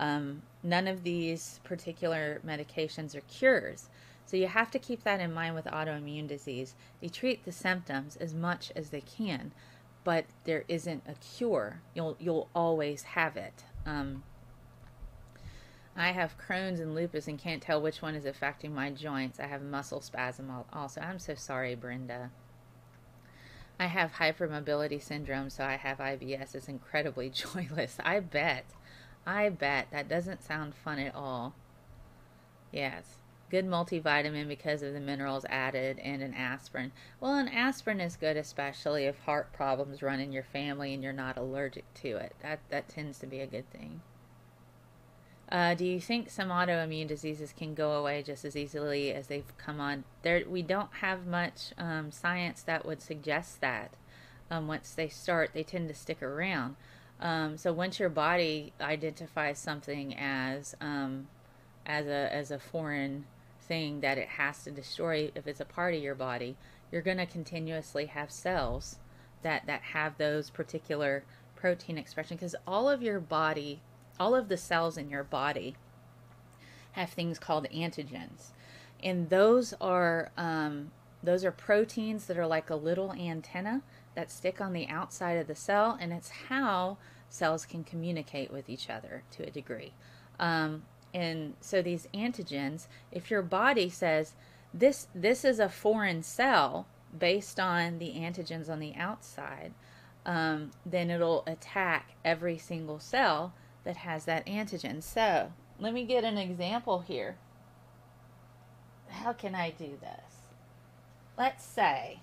None of these particular medications are cures. So you have to keep that in mind with autoimmune disease. They treat the symptoms as much as they can, but there isn't a cure. You'll always have it. I have Crohn's and lupus and can't tell which one is affecting my joints. I have muscle spasm also. I'm so sorry, Brenda. I have hypermobility syndrome, so I have IBS. It's incredibly joyless. I bet. That doesn't sound fun at all. Yes. Good multivitamin because of the minerals added, and an aspirin. Well, an aspirin is good, especially if heart problems run in your family and you're not allergic to it. That tends to be a good thing. Do you think some autoimmune diseases can go away just as easily as they've come on? We don't have much science that would suggest that. Once they start, they tend to stick around. So once your body identifies something as a foreign thing that it has to destroy, if it's a part of your body, you're going to continuously have cells that have those particular protein expression, because all of the cells in your body have things called antigens, and those are proteins that are like a little antenna that stick on the outside of the cell, and it's how cells can communicate with each other to a degree. And so these antigens, if your body says this is a foreign cell based on the antigens on the outside, then it'll attack every single cell that has that antigen. So let me get an example here. How can I do this? Let's say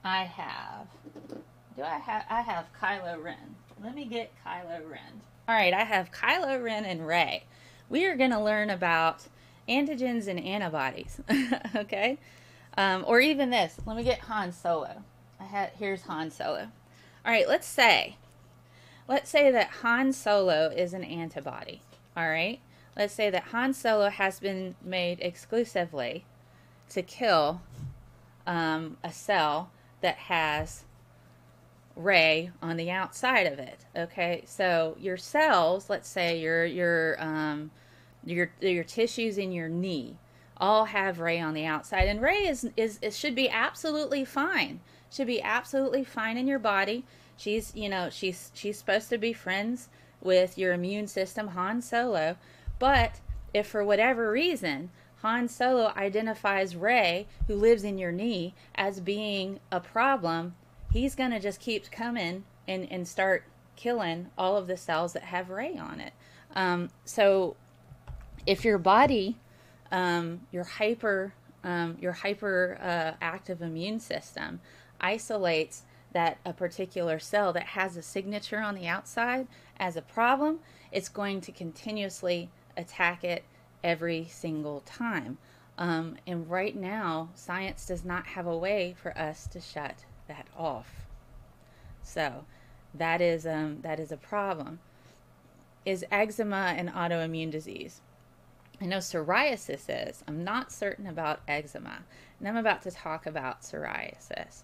I have Kylo Ren. Let me get Kylo Ren. All right, I have Kylo Ren and Rey. We are going to learn about antigens and antibodies, okay? Or even this. Let me get Han Solo. Here's Han Solo. All right, let's say that Han Solo is an antibody, all right? Let's say that Han Solo has been made exclusively to kill a cell that has Rey on the outside of it. Okay, so your cells, let's say your tissues in your knee, all have Rey on the outside, and Rey should be absolutely fine. Should be absolutely fine in your body. She's supposed to be friends with your immune system, Han Solo. But if for whatever reason Han Solo identifies Rey, who lives in your knee, as being a problem, he's going to just keep coming and start killing all of the cells that have Rey on it. So if your body, your hyper active immune system isolates that a particular cell that has a signature on the outside as a problem, it's going to continuously attack it every single time. And right now, science does not have a way for us to shut that off. So that is a problem. Is eczema an autoimmune disease? I know psoriasis is. I'm not certain about eczema. And I'm about to talk about psoriasis.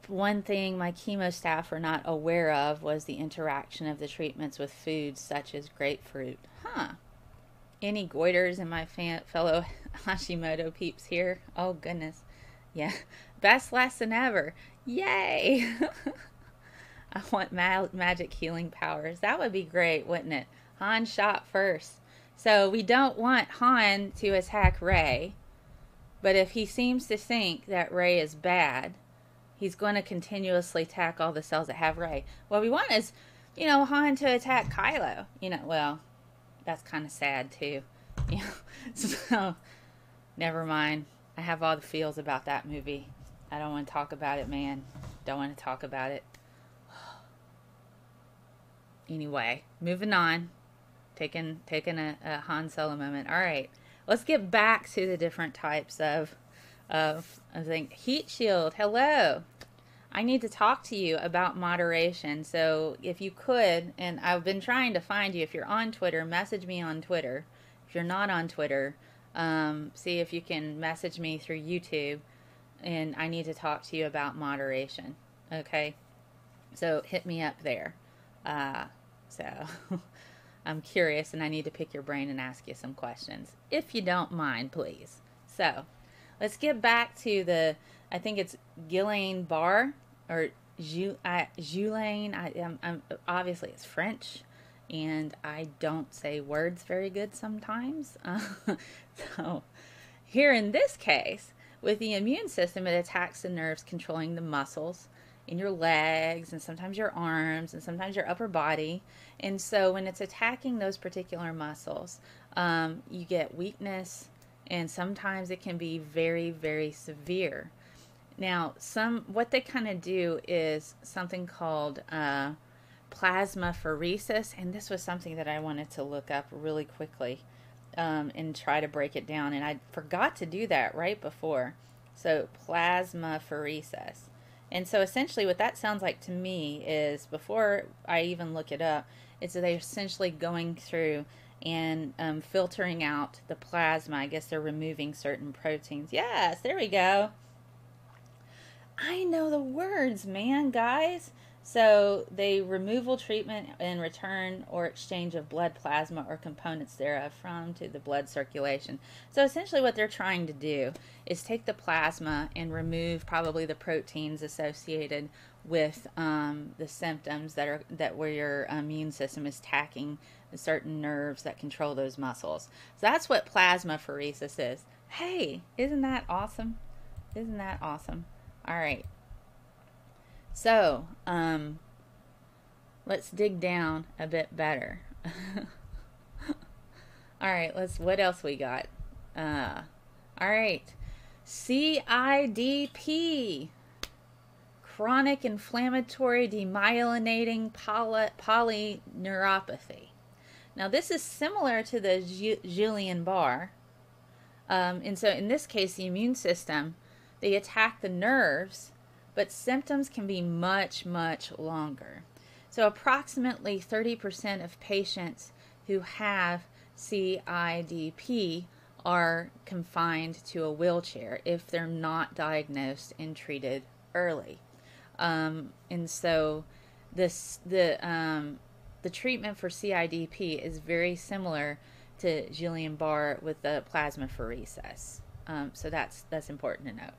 One thing my chemo staff were not aware of was the interaction of the treatments with foods such as grapefruit. Any goiters in my fellow Hashimoto peeps here? Oh, goodness. Yeah. Best lesson ever. Yay! I want magic healing powers. That would be great, wouldn't it? Han shot first. So we don't want Han to attack Rey. But if he seems to think that Rey is bad, he's going to continuously attack all the cells that have Rey. What we want is, Han to attack Kylo. Well, that's kind of sad too. So, never mind. I have all the feels about that movie. I don't want to talk about it, man. Don't want to talk about it. Anyway, moving on. Taking a Han Solo moment. All right, let's get back to the different types of I think heat shield. Hello. I need to talk to you about moderation. So if you could, and I've been trying to find you. If you're on Twitter, message me on Twitter. If you're not on Twitter, see if you can message me through YouTube. And I need to talk to you about moderation. Okay. So hit me up there. So I'm curious and I need to pick your brain and ask you some questions. If you don't mind, please. So let's get back to I think it's Guillain-Barré or Guillain. I'm obviously it's French and I don't say words very good sometimes. So here in this case, with the immune system, it attacks the nerves controlling the muscles in your legs and sometimes your arms and sometimes your upper body. And so when it's attacking those particular muscles, you get weakness and sometimes it can be very, very severe. Now, what they kind of do is something called plasmapheresis, and this was something that I wanted to look up really quickly and try to break it down, and I forgot to do that right before. So plasmapheresis. And so essentially what that sounds like to me is, before I even look it up, it's that they're essentially going through and filtering out the plasma. I guess they're removing certain proteins. Yes, there we go. I know the words, man, guys. So they removal treatment and return or exchange of blood plasma or components thereof from to the blood circulation. So essentially what they're trying to do is take the plasma and remove probably the proteins associated with the symptoms that where your immune system is attacking the certain nerves that control those muscles. So that's what plasmapheresis is. Hey, isn't that awesome? Isn't that awesome? All right. So, let's dig down a bit better. All right, what else we got? All right. CIDP. Chronic inflammatory demyelinating polyneuropathy. Now, this is similar to the Guillain-Barré. And so in this case, the immune system, they attack the nerves, but symptoms can be much, much longer. So approximately 30% of patients who have CIDP are confined to a wheelchair if they're not diagnosed and treated early. And so the treatment for CIDP is very similar to Guillain-Barré with the plasmapheresis. So that's important to note.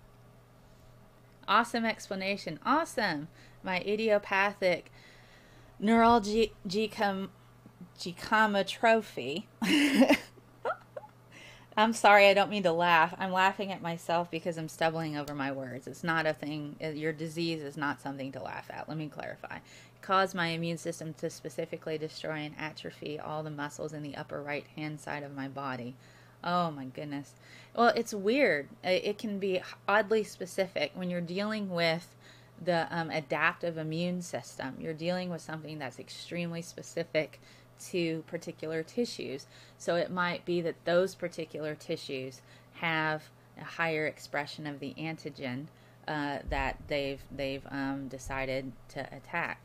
Awesome explanation. Awesome. My idiopathic neural geometrophy. I'm sorry, I don't mean to laugh. I'm laughing at myself because I'm stumbling over my words. It's not a thing. Your disease is not something to laugh at. Let me clarify. It caused my immune system to specifically destroy and atrophy all the muscles in the upper right hand side of my body. Oh my goodness. Well, it's weird. It can be oddly specific when you're dealing with the adaptive immune system. You're dealing with something that's extremely specific to particular tissues. So it might be that those particular tissues have a higher expression of the antigen that they've decided to attack.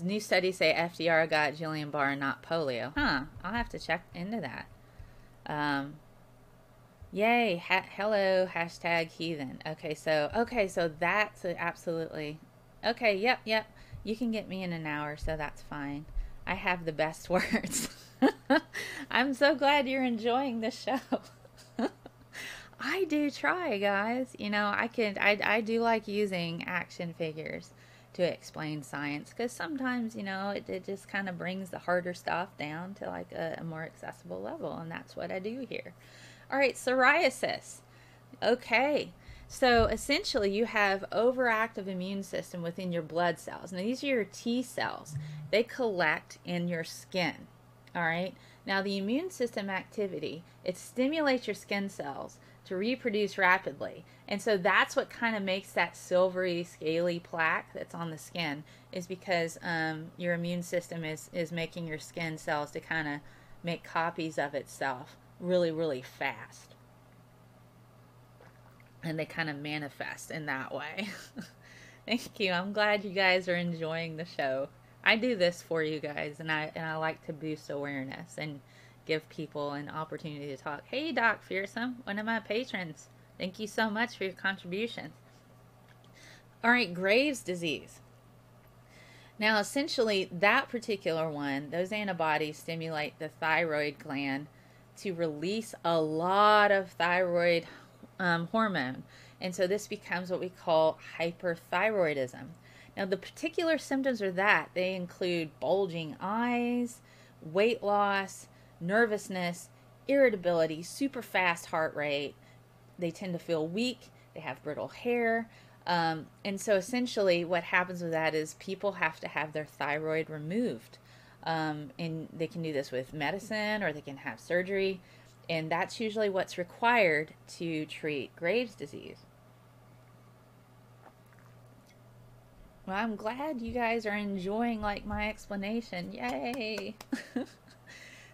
New studies say FDR got Guillain-Barré, not polio. Huh? I'll have to check into that. Yay! Hello, hashtag heathen. Okay, so that's absolutely okay. Yep. You can get me in an hour, so that's fine. I have the best words. I'm so glad you're enjoying the show. I do try, guys. You know, I do like using action figures to explain science, because sometimes, you know, it just kind of brings the harder stuff down to like a more accessible level, and that's what I do here. All right, psoriasis. Okay. So essentially you have overactive immune system within your blood cells. Now these are your T cells. They collect in your skin. All right. Now the immune system activity, it stimulates your skin cells to reproduce rapidly. And so that's what kind of makes that silvery scaly plaque that's on the skin, is because your immune system is making your skin cells to kind of make copies of itself really, really fast. And they kind of manifest in that way. Thank you. I'm glad you guys are enjoying the show. I do this for you guys, and I like to boost awareness and give people an opportunity to talk. Hey, Doc Fearsome, one of my patrons. Thank you so much for your contributions. All right, Graves' disease. Now, essentially, that particular one, those antibodies stimulate the thyroid gland to release a lot of thyroid hormone. And so this becomes what we call hyperthyroidism. Now, the particular symptoms are that they include bulging eyes, weight loss, nervousness, irritability, super fast heart rate. They tend to feel weak. They have brittle hair. And so essentially what happens with that is people have to have their thyroid removed. And they can do this with medicine, or they can have surgery. And that's usually what's required to treat Graves' disease. Well, I'm glad you guys are enjoying like my explanation. Yay!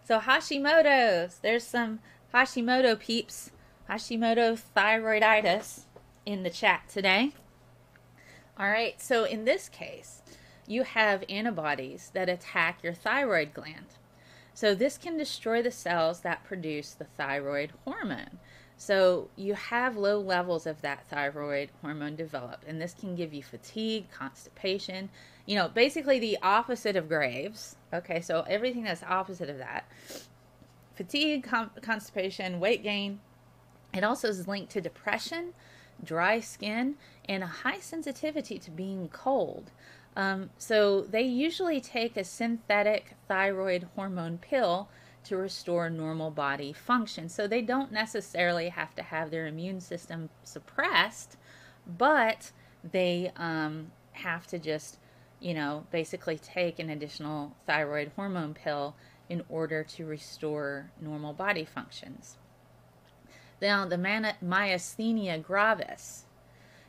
So Hashimoto's. There's some Hashimoto peeps, Hashimoto thyroiditis in the chat today. All right, so in this case, you have antibodies that attack your thyroid gland. So this can destroy the cells that produce the thyroid hormone. So you have low levels of that thyroid hormone developed, and this can give you fatigue, constipation, you know, basically the opposite of Graves. Okay, so everything that's opposite of that. Fatigue, constipation, weight gain. It also is linked to depression, dry skin, and a high sensitivity to being cold. So they usually take a synthetic thyroid hormone pill to restore normal body function. So they don't necessarily have to have their immune system suppressed, but they have to just, you know, basically take an additional thyroid hormone pill in order to restore normal body functions. Now, the myasthenia gravis.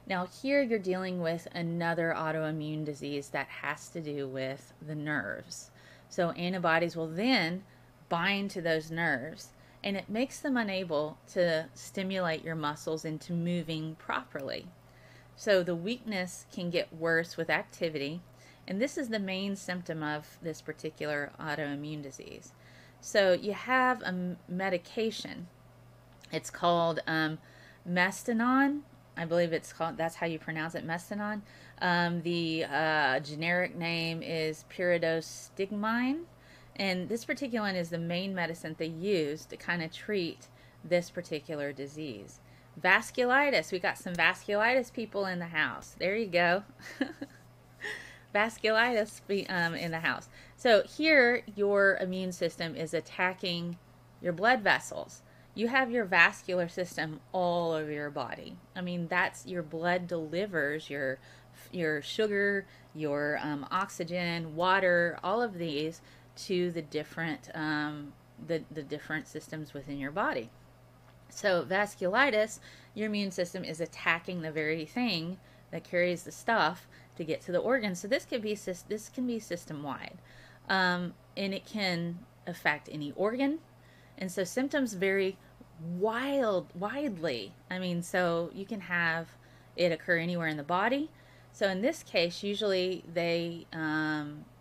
Now here you're dealing with another autoimmune disease that has to do with the nerves. So antibodies will then bind to those nerves, and it makes them unable to stimulate your muscles into moving properly. So the weakness can get worse with activity, and this is the main symptom of this particular autoimmune disease. So you have a medication. It's called Mestinon. I believe it's called, that's how you pronounce it, Mestinon. The generic name is pyridostigmine. And this particular one is the main medicine they use to kind of treat this particular disease. Vasculitis. We got some vasculitis people in the house. There you go. vasculitis in the house. So here, your immune system is attacking your blood vessels. You have your vascular system all over your body. I mean, that's your blood delivers your sugar, your oxygen, water, all of these to the different the different systems within your body. So vasculitis, your immune system is attacking the very thing that carries the stuff to get to the organ. So this can be system wide, and it can affect any organ. And so symptoms vary widely. I mean, so you can have it occur anywhere in the body. So in this case, usually they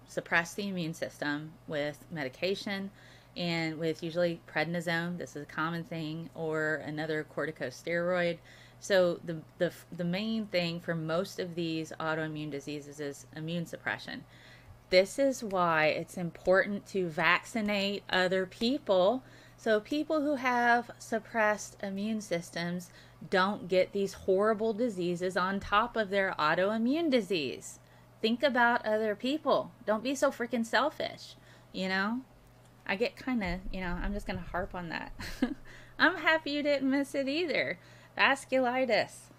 suppress the immune system with medication and with usually prednisone. This is a common thing, or another corticosteroid. So the main thing for most of these autoimmune diseases is immune suppression. This is why it's important to vaccinate other people, so people who have suppressed immune systems don't get these horrible diseases on top of their autoimmune disease. Think about other people. Don't be so freaking selfish, you know? I get kind of, I'm just going to harp on that. I'm happy you didn't miss it either. Vasculitis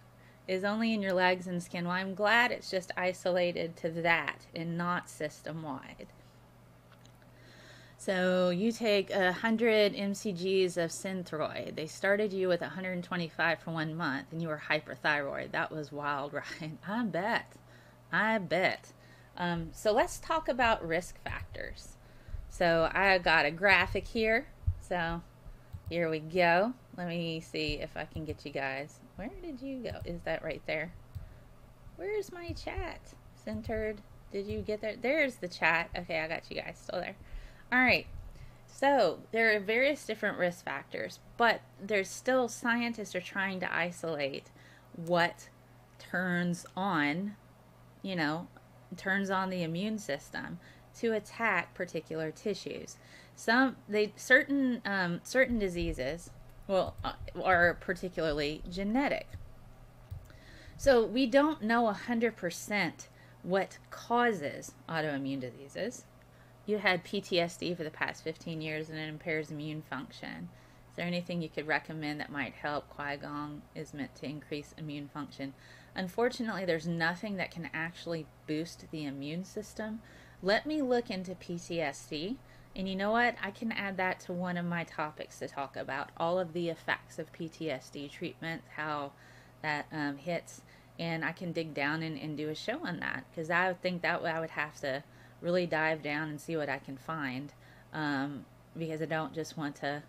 is only in your legs and skin. Well, I'm glad it's just isolated to that and not system-wide. So you take 100 mcgs of Synthroid. They started you with 125 for 1 month, and you were hyperthyroid. That was wild, right? I bet. So let's talk about risk factors. So I got a graphic here. So here we go. Let me see if I can get you guys. Where did you go? Is that right there? Where's my chat? Centered. Did you get there? There's the chat. Okay, I got you guys still there. All right. So there are various different risk factors, but there's still, scientists are trying to isolate what turns on, turns on the immune system to attack particular tissues. Certain diseases are particularly genetic. So we don't know 100% what causes autoimmune diseases. You had PTSD for the past 15 years and it impairs immune function. Is there anything you could recommend that might help? Qui-Gon is meant to increase immune function. Unfortunately, there's nothing that can actually boost the immune system. Let me look into PTSD. And you know what? I can add that to one of my topics to talk about. All of the effects of PTSD treatment, how that hits. And I can dig down and do a show on that. Because I think that I would have to really dive down and see what I can find. Because I don't just want to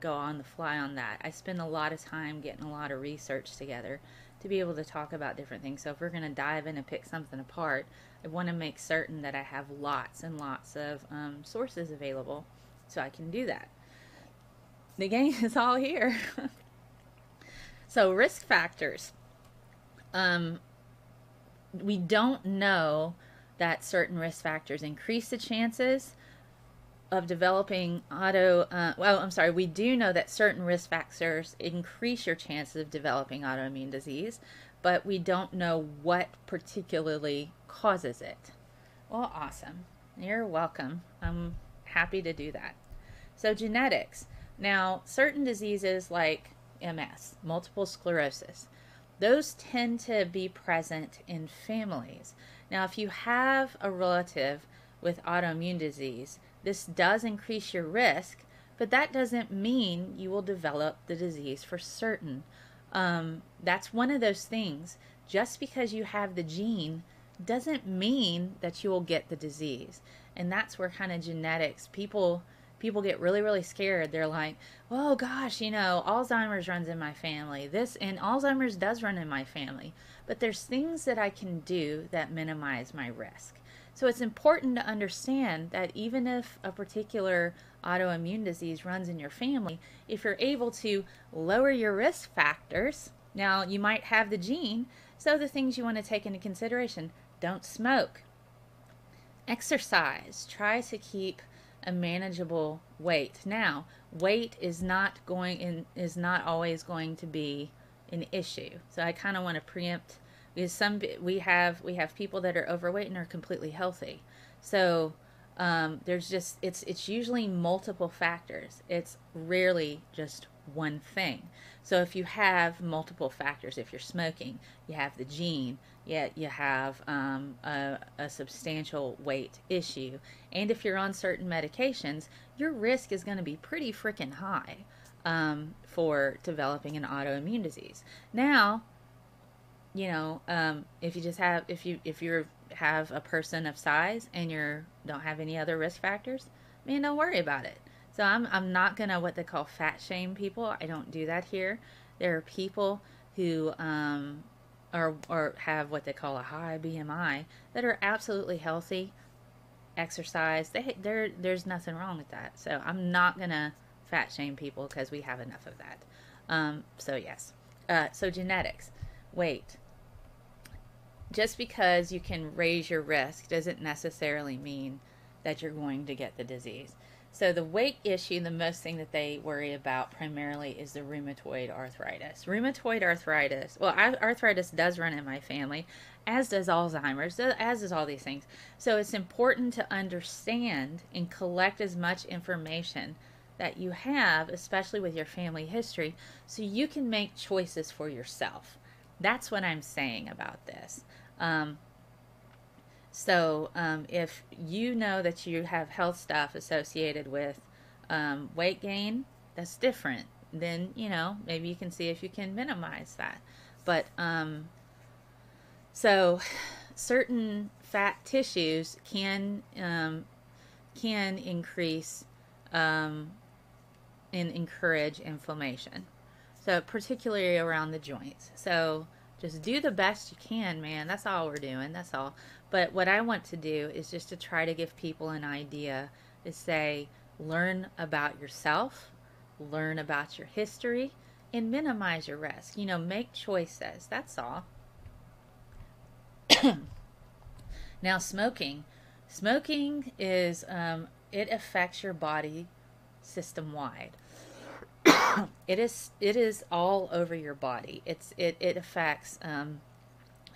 go on the fly on that. I spend a lot of time getting a lot of research together to be able to talk about different things. So if we're going to dive in and pick something apart, I want to make certain that I have lots and lots of sources available so I can do that. The game is all here. So risk factors. We don't know that certain risk factors increase the chances of developing we do know that certain risk factors increase your chances of developing autoimmune disease, but we don't know what particularly causes it. Well, awesome. You're welcome. I'm happy to do that. So genetics. Now, certain diseases like MS, multiple sclerosis, those tend to be present in families. Now, if you have a relative with autoimmune disease, this does increase your risk, but that doesn't mean you will develop the disease for certain. That's one of those things. Just because you have the gene doesn't mean that you will get the disease. And that's where kind of genetics, people get really, really scared. They're like, oh gosh, Alzheimer's runs in my family. And Alzheimer's does run in my family. But there's things that I can do that minimize my risk. So it's important to understand that even if a particular autoimmune disease runs in your family, if you're able to lower your risk factors, now you might have the gene, so the things you want to take into consideration: don't smoke, exercise, try to keep a manageable weight. Now, weight is not always going to be an issue. So I kind of want to preempt because we have people that are overweight and are completely healthy. So there's just it's usually multiple factors. It's rarely just one thing. So if you have multiple factors, if you're smoking, you have the gene, yet you have a substantial weight issue, and if you're on certain medications, your risk is going to be pretty freaking high for developing an autoimmune disease. Now, if you just have if you have a person of size and you don't have any other risk factors, man, don't worry about it. So I'm not gonna what they call fat shame people. I don't do that here. There are people who or have what they call a high BMI that are absolutely healthy, exercise. There's nothing wrong with that. So I'm not gonna fat shame people because we have enough of that. So yes. So genetics, weight. Just because you can raise your risk doesn't necessarily mean that you're going to get the disease. So the weight issue, the most thing that they worry about primarily is the rheumatoid arthritis. Rheumatoid arthritis, well, arthritis does run in my family, as does Alzheimer's, as does all these things. So it's important to understand and collect as much information that you have, especially with your family history, so you can make choices for yourself. That's what I'm saying about this. If you know that you have health stuff associated with weight gain, that's different. Then, maybe you can see if you can minimize that. But certain fat tissues can increase and encourage inflammation. So particularly around the joints. So just do the best you can, man. That's all we're doing. That's all. But what I want to do is just to try to give people an idea to say, learn about yourself, learn about your history, and minimize your risk. Make choices. That's all. Now, smoking. Smoking is, it affects your body system-wide. It is all over your body. It affects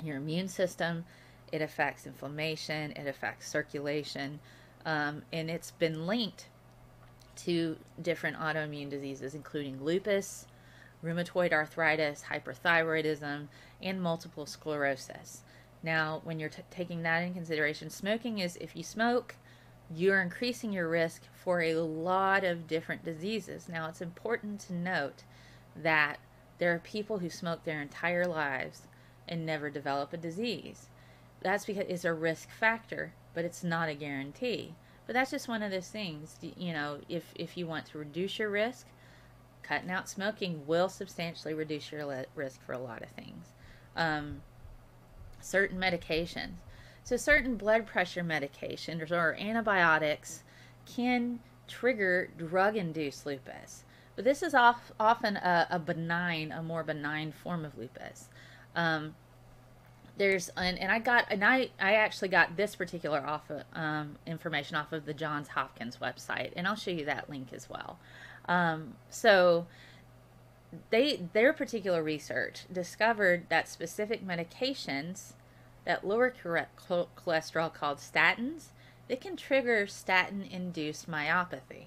your immune system. It affects inflammation. It affects circulation, and it's been linked to different autoimmune diseases, including lupus, rheumatoid arthritis, hyperthyroidism, and multiple sclerosis. Now, when you're taking that in consideration, smoking is, if you smoke, you're increasing your risk for a lot of different diseases. Now, it's important to note that there are people who smoke their entire lives and never develop a disease. That's because it's a risk factor, but it's not a guarantee. But that's just one of those things. If you want to reduce your risk, cutting out smoking will substantially reduce your risk for a lot of things. Certain medications. So certain blood pressure medications or antibiotics can trigger drug-induced lupus. But this is often a more benign form of lupus. I actually got this particular information off of the Johns Hopkins website, and I'll show you that link as well. Their particular research discovered that specific medications that lower cholesterol, called statins, they can trigger statin-induced myopathy.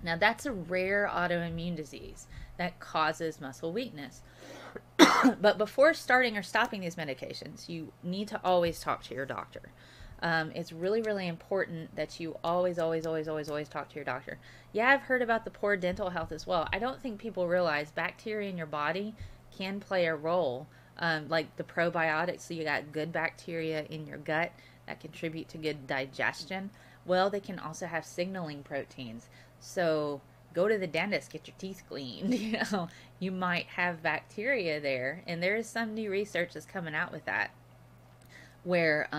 Now, that's a rare autoimmune disease that causes muscle weakness. But before starting or stopping these medications, you need to always talk to your doctor. It's really, really important that you always talk to your doctor. Yeah, I've heard about the poor dental health as well. I don't think people realize bacteria in your body can play a role, like the probiotics. So you got good bacteria in your gut that contribute to good digestion. Well, they can also have signaling proteins. So go to the dentist, get your teeth cleaned. You might have bacteria there, and there is some new research that's coming out with that, where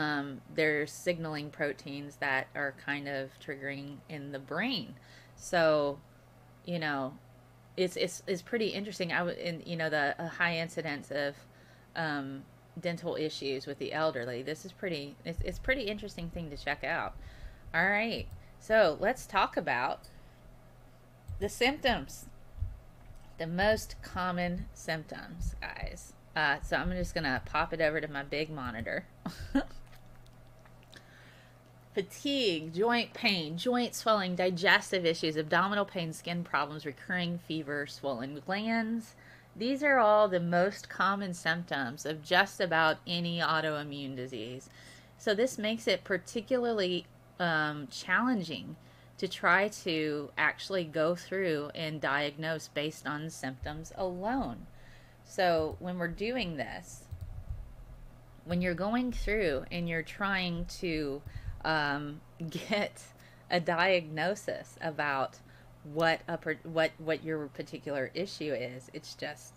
there's signaling proteins that are kind of triggering in the brain. So, it's pretty interesting. The high incidence of dental issues with the elderly. This is it's pretty interesting thing to check out. All right, so let's talk about the symptoms. The most common symptoms, guys. So I'm just going to pop it over to my big monitor. Fatigue, joint pain, joint swelling, digestive issues, abdominal pain, skin problems, recurring fever, swollen glands. These are all the most common symptoms of just about any autoimmune disease. So this makes it particularly challenging to try to actually go through and diagnose based on symptoms alone. So when we're doing this, when you're going through and you're trying to get a diagnosis about what your particular issue is, it's just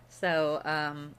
so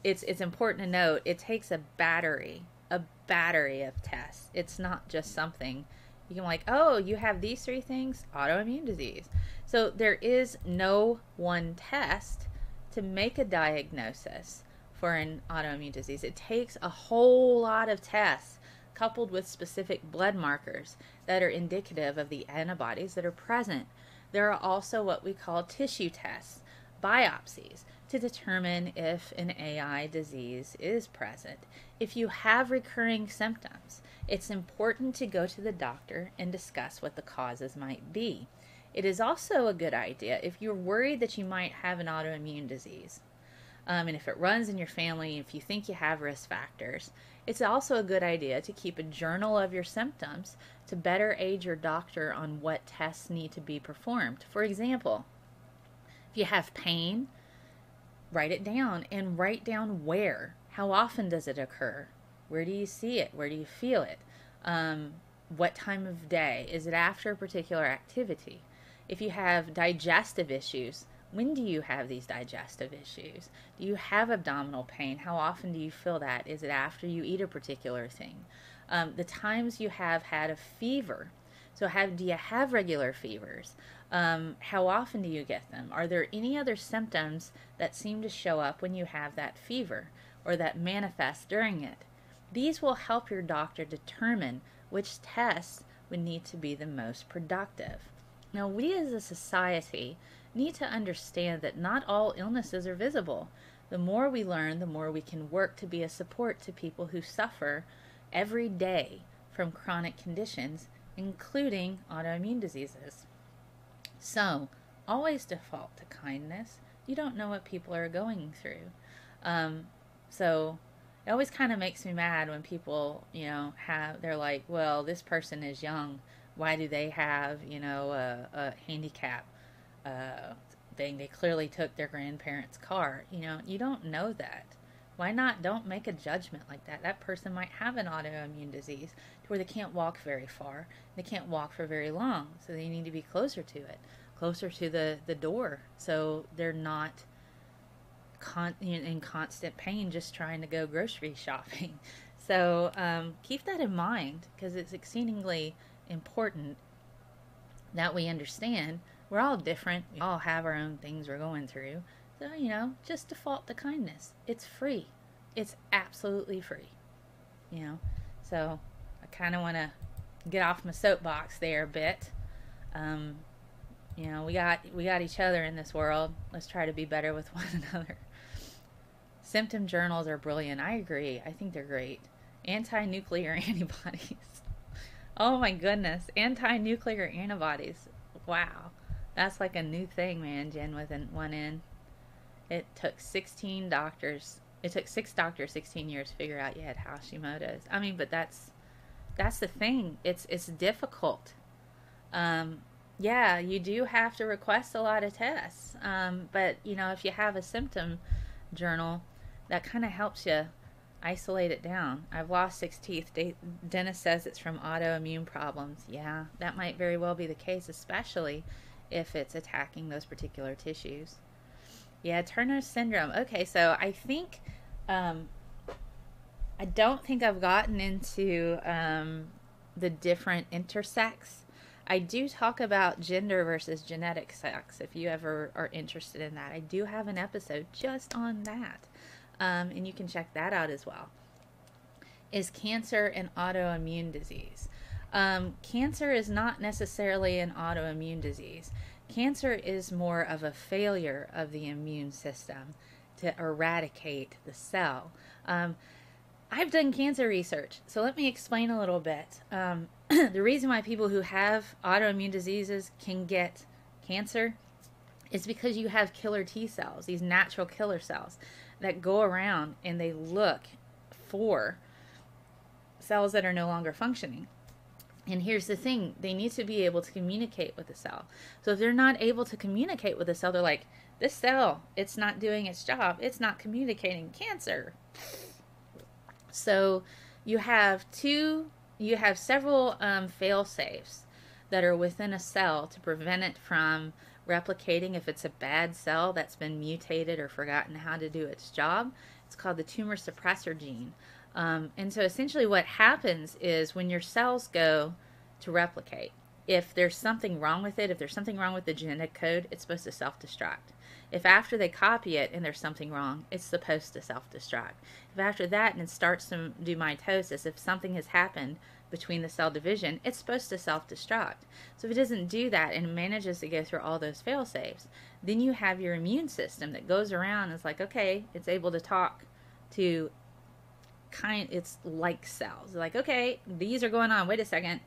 it's important to note it takes a battery of tests. It's not just something you can like, oh, you have these 3 things, autoimmune disease. So there is no one test to make a diagnosis for an autoimmune disease. It takes a whole lot of tests coupled with specific blood markers that are indicative of the antibodies that are present. There are also what we call tissue tests, biopsies, to determine if an AI disease is present. If you have recurring symptoms, it's important to go to the doctor and discuss what the causes might be. It is also a good idea if you're worried that you might have an autoimmune disease, and if it runs in your family, if you think you have risk factors, it's also a good idea to keep a journal of your symptoms to better aid your doctor on what tests need to be performed. For example, if you have pain, write it down and write down where. How often does it occur? Where do you see it? Where do you feel it? What time of day? Is it after a particular activity? If you have digestive issues, when do you have these digestive issues? Do you have abdominal pain? How often do you feel that? Is it after you eat a particular thing? The times you have had a fever. So do you have regular fevers? How often do you get them? Are there any other symptoms that seem to show up when you have that fever or that manifest during it? These will help your doctor determine which tests would need to be the most productive. Now, we as a society need to understand that not all illnesses are visible. The more we learn, the more we can work to be a support to people who suffer every day from chronic conditions, including autoimmune diseases. So, always default to kindness. You don't know what people are going through. So it always kind of makes me mad when people, they're like, well, this person is young. Why do they have, a handicap? They clearly took their grandparents' car. You don't know that. Why not? Don't make a judgment like that. That person might have an autoimmune disease to where they can't walk very far. They can't walk for very long. So they need to be closer to it, closer to the door. So they're not in constant pain just trying to go grocery shopping. So keep that in mind, because it's exceedingly important that we understand we're all different. We all have our own things we're going through. So, just default to kindness. It's free. It's absolutely free. So I kind of want to get off my soapbox there a bit. We got each other in this world. Let's try to be better with one another. Symptom journals are brilliant. I agree. I think they're great. Anti-nuclear antibodies. Oh my goodness. Anti-nuclear antibodies. Wow. That's like a new thing, man, Jen, with one N. It took 6 doctors 16 years to figure out you had Hashimoto's. I mean, but that's the thing. It's difficult. Yeah, you do have to request a lot of tests. But, if you have a symptom journal, that kind of helps you isolate it down. I've lost 6 teeth. Dentist says it's from autoimmune problems. Yeah, that might very well be the case, especially if it's attacking those particular tissues. Yeah, Turner syndrome. Okay, so I think, I don't think I've gotten into the different intersex. I do talk about gender versus genetic sex, if you ever are interested in that. I do have an episode just on that, and you can check that out as well. Is cancer an autoimmune disease? Cancer is not necessarily an autoimmune disease. Cancer is more of a failure of the immune system to eradicate the cell. I've done cancer research, so let me explain a little bit. The reason why people who have autoimmune diseases can get cancer is because you have killer T cells, these natural killer cells that go around and they look for cells that are no longer functioning. And here's the thing, they need to be able to communicate with the cell. So if they're not able to communicate with the cell, they're like, this cell, it's not doing its job. It's not communicating. Cancer. So you have several fail safes that are within a cell to prevent it from replicating if it's a bad cell that's been mutated or forgotten how to do its job. It's called the tumor suppressor gene. And so essentially what happens is when your cells go to replicate, if there's something wrong with it, if there's something wrong with the genetic code, it's supposed to self-destruct. If after they copy it and there's something wrong, it's supposed to self-destruct. If after that and it starts to do mitosis, if something has happened between the cell division, it's supposed to self-destruct. So if it doesn't do that and manages to go through all those fail-safes, then you have your immune system that goes around and is like, okay, it's able to talk to it's like cells. Like, okay, these are going on. Wait a second.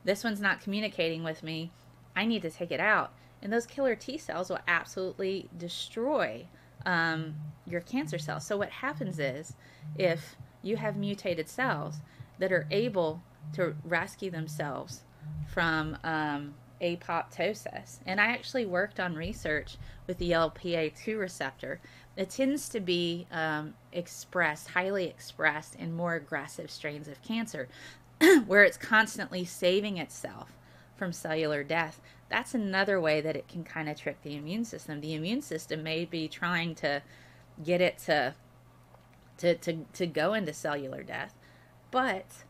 This one's not communicating with me. I need to take it out. And those killer T cells will absolutely destroy your cancer cells. So what happens is if you have mutated cells that are able to rescue themselves from apoptosis, and I actually worked on research with the LPA2 receptor. It tends to be highly expressed in more aggressive strains of cancer where it's constantly saving itself from cellular death. That's another way that it can kind of trick the immune system. The immune system may be trying to get it to go into cellular death, but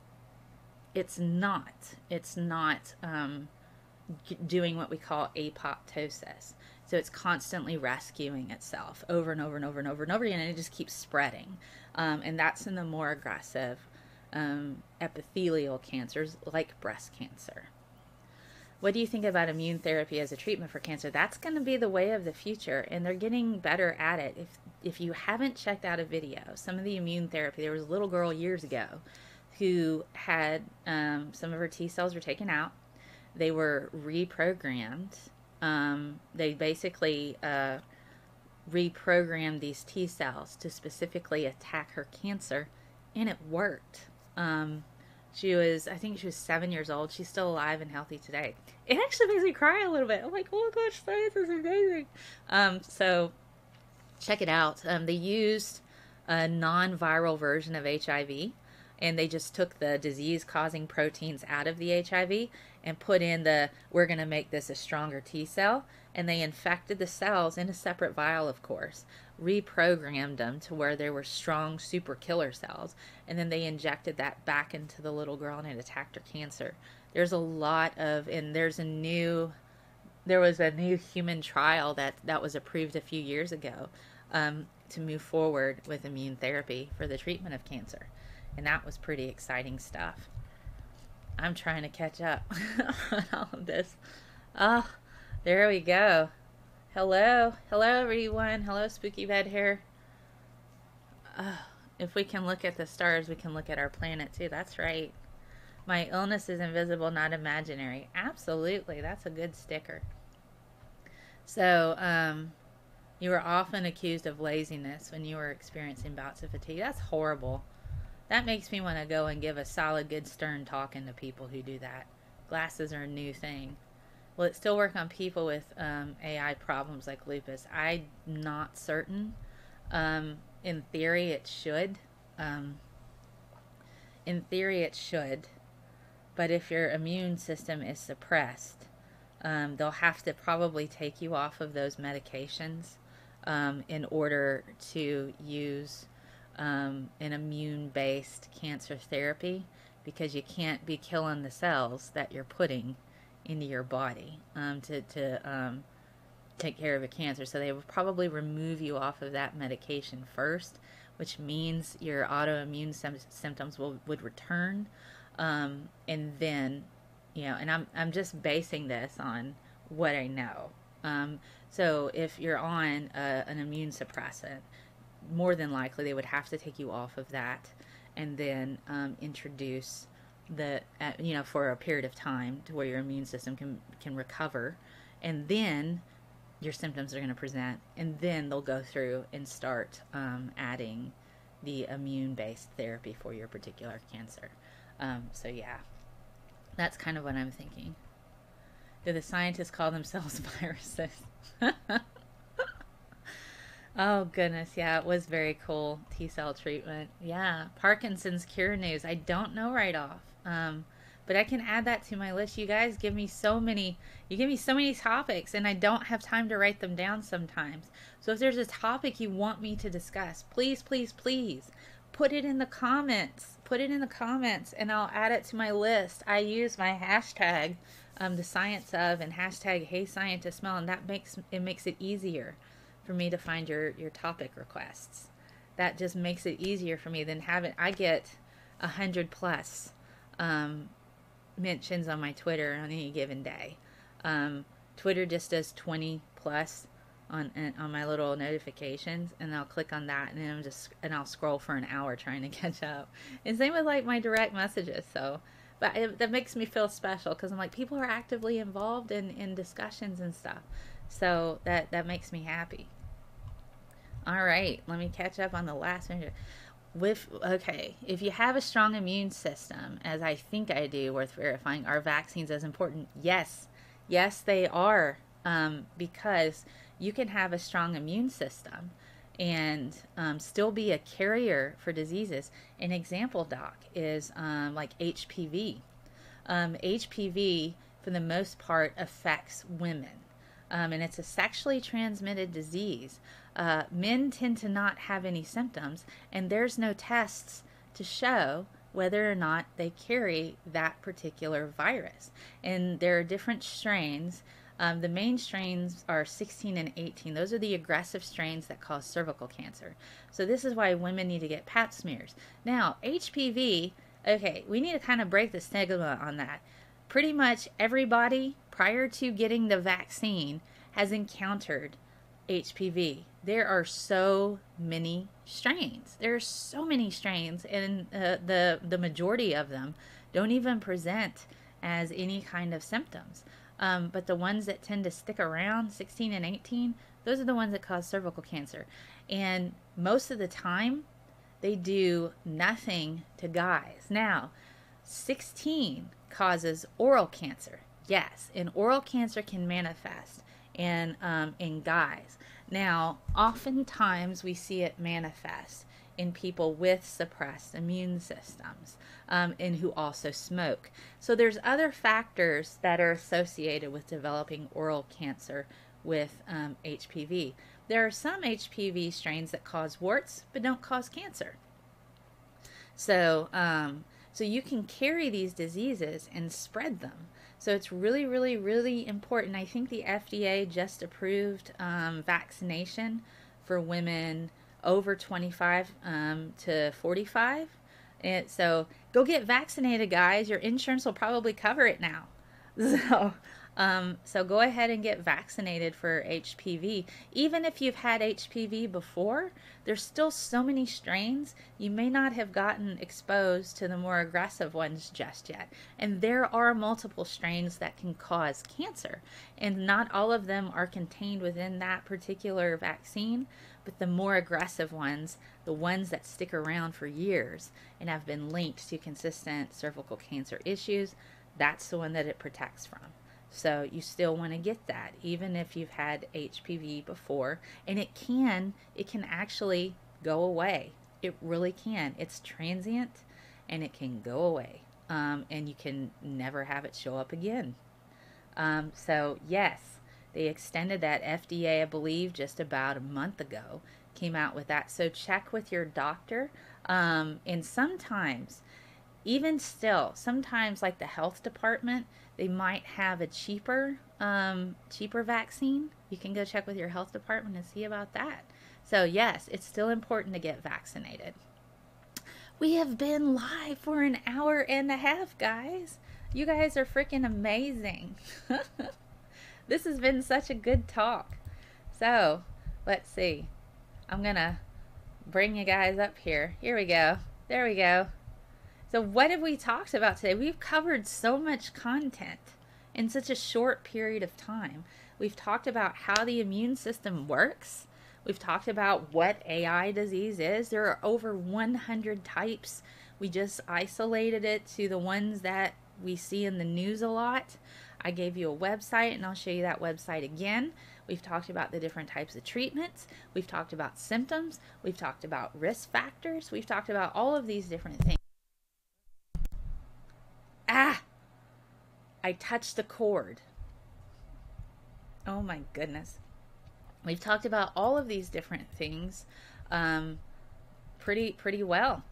it's not. It's not doing what we call apoptosis. So it's constantly rescuing itself over and over and over and over and over again, and it just keeps spreading. And that's in the more aggressive epithelial cancers like breast cancer. What do you think about immune therapy as a treatment for cancer? That's going to be the way of the future, and they're getting better at it. If you haven't checked out a video, some of the immune therapy, there was a little girl years ago who had some of her T cells were taken out. They were reprogrammed. They basically reprogrammed these T cells to specifically attack her cancer, and it worked. I think she was 7 years old. She's still alive and healthy today. It actually makes me cry a little bit. I'm like, oh gosh, science is amazing. So check it out. They used a non-viral version of HIV, and they just took the disease-causing proteins out of the HIV and put in we're going to make this a stronger T cell, and they infected the cells in a separate vial, of course, reprogrammed them to where they were strong super killer cells, and then they injected that back into the little girl and it attacked her cancer. There's a lot of, and there was a new human trial that was approved a few years ago to move forward with immune therapy for the treatment of cancer, and that was pretty exciting stuff. I'm trying to catch up on all of this. Oh, there we go. Hello everyone. Hello, Spooky Bed here. If we can look at the stars, we can look at our planet too. That's right. My illness is invisible, not imaginary. Absolutely, that's a good sticker. So, you were often accused of laziness when you were experiencing bouts of fatigue. That's horrible. That makes me want to go and give a solid, good, stern talking to people who do that. Glasses are a new thing. Will it still work on people with AI problems like lupus? I'm not certain. In theory, it should. In theory, it should. But if your immune system is suppressed, they'll have to probably take you off of those medications in order to use an immune-based cancer therapy, because you can't be killing the cells that you're putting into your body to take care of a cancer. So they will probably remove you off of that medication first, which means your autoimmune symptoms would return, and then, and I'm just basing this on what I know. So if you're on an immune suppressant, more than likely they would have to take you off of that and then introduce for a period of time to where your immune system can recover, and then your symptoms are going to present, and then they'll go through and start adding the immune-based therapy for your particular cancer. So yeah, that's kind of what I'm thinking. Do the scientists call themselves viruses? Oh goodness, yeah, it was very cool. T-cell treatment. Yeah, Parkinson's cure news. I don't know right off. But I can add that to my list. You guys give me so many, you give me so many topics, and I don't have time to write them down sometimes. So if there's a topic you want me to discuss, please, please, please put it in the comments. Put it in the comments and I'll add it to my list. I use my hashtag, the science of, and hashtag Hey ScientistMel, and that makes it easier for me to find your topic requests. That just makes it easier for me than having, I get 100 plus mentions on my Twitter on any given day. Twitter just does 20 plus on my little notifications, and I'll click on that, and then I'll scroll for an hour trying to catch up. And same with like my direct messages. So, but that makes me feel special because I'm like, people are actively involved in discussions and stuff. So that makes me happy. All right, let me catch up on the last one. Okay, if you have a strong immune system, as I think I do, worth verifying, are vaccines as important? Yes, they are, because you can have a strong immune system and still be a carrier for diseases. An example, Doc, is like HPV. HPV, for the most part, affects women. And it's a sexually transmitted disease. Men tend to not have any symptoms, and there's no tests to show whether or not they carry that particular virus. And there are different strains. The main strains are 16 and 18. Those are the aggressive strains that cause cervical cancer. So this is why women need to get pap smears. Now, HPV, okay, we need to kind of break the stigma on that. Pretty much everybody prior to getting the vaccine has encountered HPV. There are so many strains. There are so many strains, and the majority of them don't even present as any kind of symptoms. But the ones that tend to stick around, 16 and 18, those are the ones that cause cervical cancer. And most of the time, they do nothing to guys. Now, 16 causes oral cancer. Yes, and oral cancer can manifest in guys. Now, oftentimes we see it manifest in people with suppressed immune systems, and who also smoke. So there's other factors that are associated with developing oral cancer with HPV. There are some HPV strains that cause warts but don't cause cancer. So you can carry these diseases and spread them. So it's really, really, really important. I think the FDA just approved vaccination for women over 25 to 45. And so go get vaccinated, guys. Your insurance will probably cover it now. So go ahead and get vaccinated for HPV. Even if you've had HPV before, there's still so many strains. You may not have gotten exposed to the more aggressive ones just yet. And there are multiple strains that can cause cancer. And not all of them are contained within that particular vaccine. But the more aggressive ones, the ones that stick around for years and have been linked to consistent cervical cancer issues, that's the one that it protects from. So you still want to get that, even if you've had HPV before. And it can actually go away. It really can. It's transient, and it can go away. And you can never have it show up again. So yes, they extended that. FDA, I believe, just about a month ago, came out with that. So check with your doctor. And sometimes, even still, sometimes like the health department, they might have a cheaper vaccine. You can go check with your health department and see about that. So yes, it's still important to get vaccinated. We have been live for an hour and a half, guys. You guys are freaking amazing. This has been such a good talk. So, let's see. I'm going to bring you guys up here. Here we go. There we go. So what have we talked about today? We've covered so much content in such a short period of time. We've talked about how the immune system works. We've talked about what AI disease is. There are over 100 types. We just isolated it to the ones that we see in the news a lot. I gave you a website, and I'll show you that website again. We've talked about the different types of treatments. We've talked about symptoms. We've talked about risk factors. We've talked about all of these different things. Ah! I touched the cord. Oh my goodness. We've talked about all of these different things pretty well.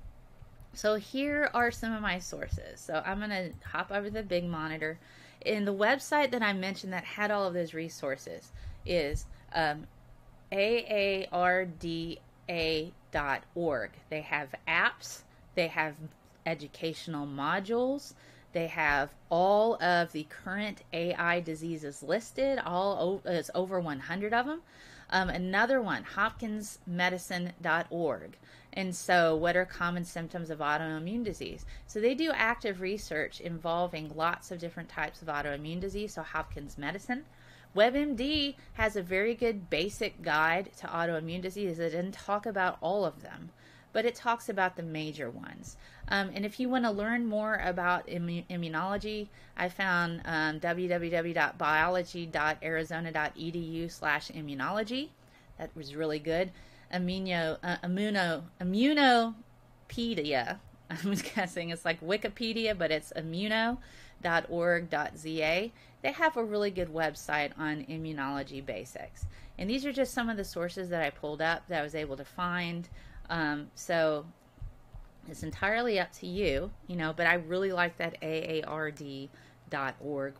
So here are some of my sources. So I'm going to hop over the big monitor. In the website that I mentioned that had all of those resources is aarda.org. They have apps. They have educational modules. They have all of the current AI diseases listed. It's over 100 of them. Another one, hopkinsmedicine.org. And so what are common symptoms of autoimmune disease? So they do active research involving lots of different types of autoimmune disease, so Hopkins Medicine. WebMD has a very good basic guide to autoimmune disease. It didn't talk about all of them, but it talks about the major ones. And if you want to learn more about immunology, I found www.biology.arizona.edu/immunology. That was really good. Immunopedia. I'm guessing it's like Wikipedia, but it's immuno.org.za. They have a really good website on immunology basics. And these are just some of the sources that I pulled up that I was able to find. So it's entirely up to you, but I really like that aard.org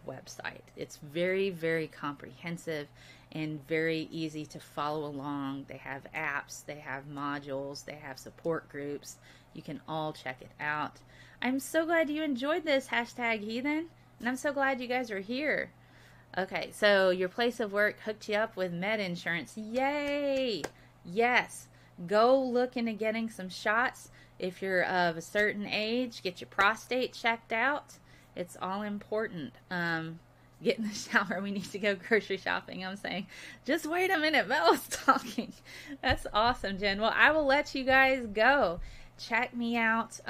website. It's very, very comprehensive and very easy to follow along. They have apps, they have modules, they have support groups. You can all check it out. I'm so glad you enjoyed this, #heathen, and I'm so glad you guys are here. Okay, so your place of work hooked you up with med insurance. Yay! Yes. Go look into getting some shots. If you're of a certain age, get your prostate checked out. It's all important. Get in the shower. We need to go grocery shopping. I'm saying, just wait a minute. Bella's talking. That's awesome, Jen. Well, I will let you guys go. Check me out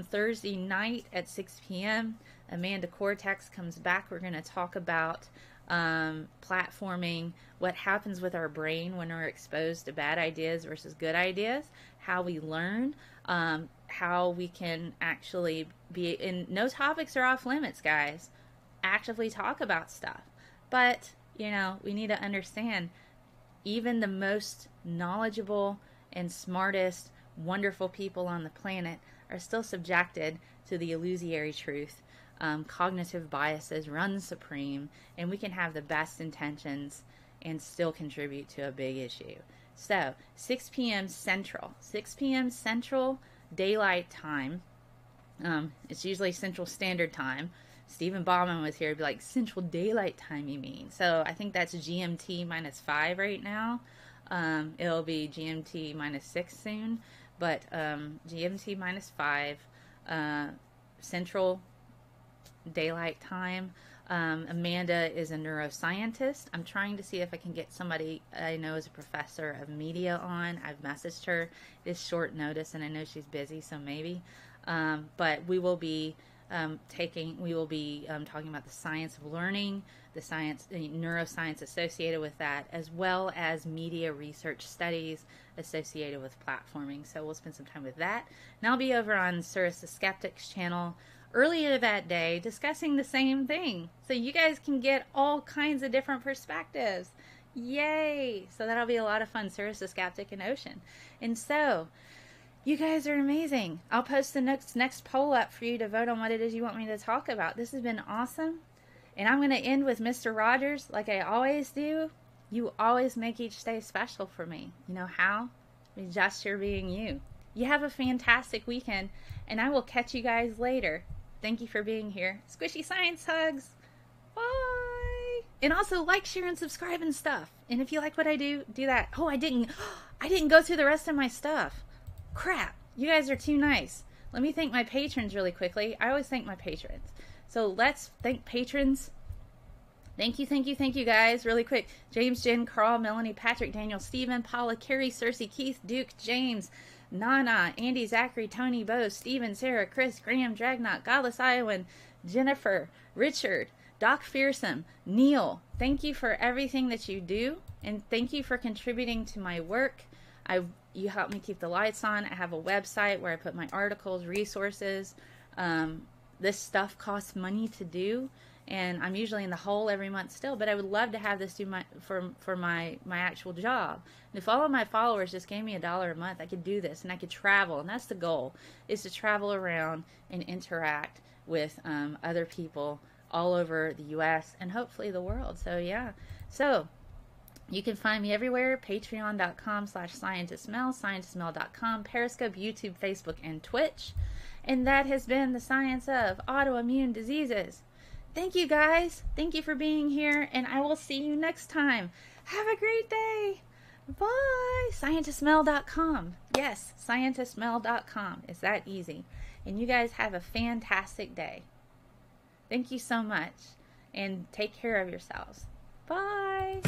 Thursday night at 6 p.m. Amanda Cortex comes back. We're going to talk about platforming, what happens with our brain when we're exposed to bad ideas versus good ideas, how we learn, how we can actually be, and no topics are off limits, guys. Actively talk about stuff. But, we need to understand even the most knowledgeable and smartest, wonderful people on the planet are still subjected to the illusory truth. Cognitive biases run supreme, and we can have the best intentions and still contribute to a big issue. So, 6 p.m. Central. 6 p.m. Central Daylight Time. It's usually Central Standard Time. Stephen Bauman was here to be like, Central Daylight Time, you mean? So, I think that's GMT -5 right now. It'll be GMT -6 soon. But GMT -5, Central Daylight Time. Amanda is a neuroscientist. I'm trying to see if I can get somebody I know is a professor of media on. I've messaged her. It's short notice, and I know she's busy, so maybe. But we will be talking about the science of learning, the neuroscience associated with that, as well as media research studies associated with platforming. So we'll spend some time with that. And I'll be over on Cyrus the Skeptic's channel earlier that day discussing the same thing. So you guys can get all kinds of different perspectives. Yay! So that'll be a lot of fun. Cyrus the Skeptic and Ocean. And so, you guys are amazing. I'll post the next poll up for you to vote on what it is you want me to talk about. This has been awesome. And I'm going to end with Mr. Rogers like I always do. You always make each day special for me. You know how? Just your being you. You have a fantastic weekend, and I will catch you guys later. Thank you for being here. Squishy science hugs. Bye. And also like, share, and subscribe and stuff. And if you like what I do, do that. Oh, I didn't go through the rest of my stuff. Crap. You guys are too nice. Let me thank my patrons really quickly. I always thank my patrons. So let's thank patrons. Thank you guys, really quick. James, Jen, Carl, Melanie, Patrick, Daniel, Stephen, Paula, Carrie, Cersei, Keith, Duke, James, Nana, Andy, Zachary, Tony, Bo, Stephen, Sarah, Chris, Graham, Dragnot, Godless Iowan, Jennifer, Richard, Doc Fearsome, Neil. Thank you for everything that you do, and thank you for contributing to my work. You help me keep the lights on. I have a website where I put my articles, resources. This stuff costs money to do, and I'm usually in the hole every month still, but I would love to have this do for my actual job. And if all of my followers just gave me $1 a month, I could do this, and I could travel, and that's the goal, is to travel around and interact with other people all over the U.S. and hopefully the world. So yeah, so you can find me everywhere, patreon.com/ScientistMel, ScientistMel.com, Periscope, YouTube, Facebook, and Twitch. And that has been the science of autoimmune diseases. Thank you guys. Thank you for being here, and I will see you next time. Have a great day. Bye. ScientistMel.com. Yes, ScientistMel.com. It's that easy. And you guys have a fantastic day. Thank you so much, and take care of yourselves. Bye.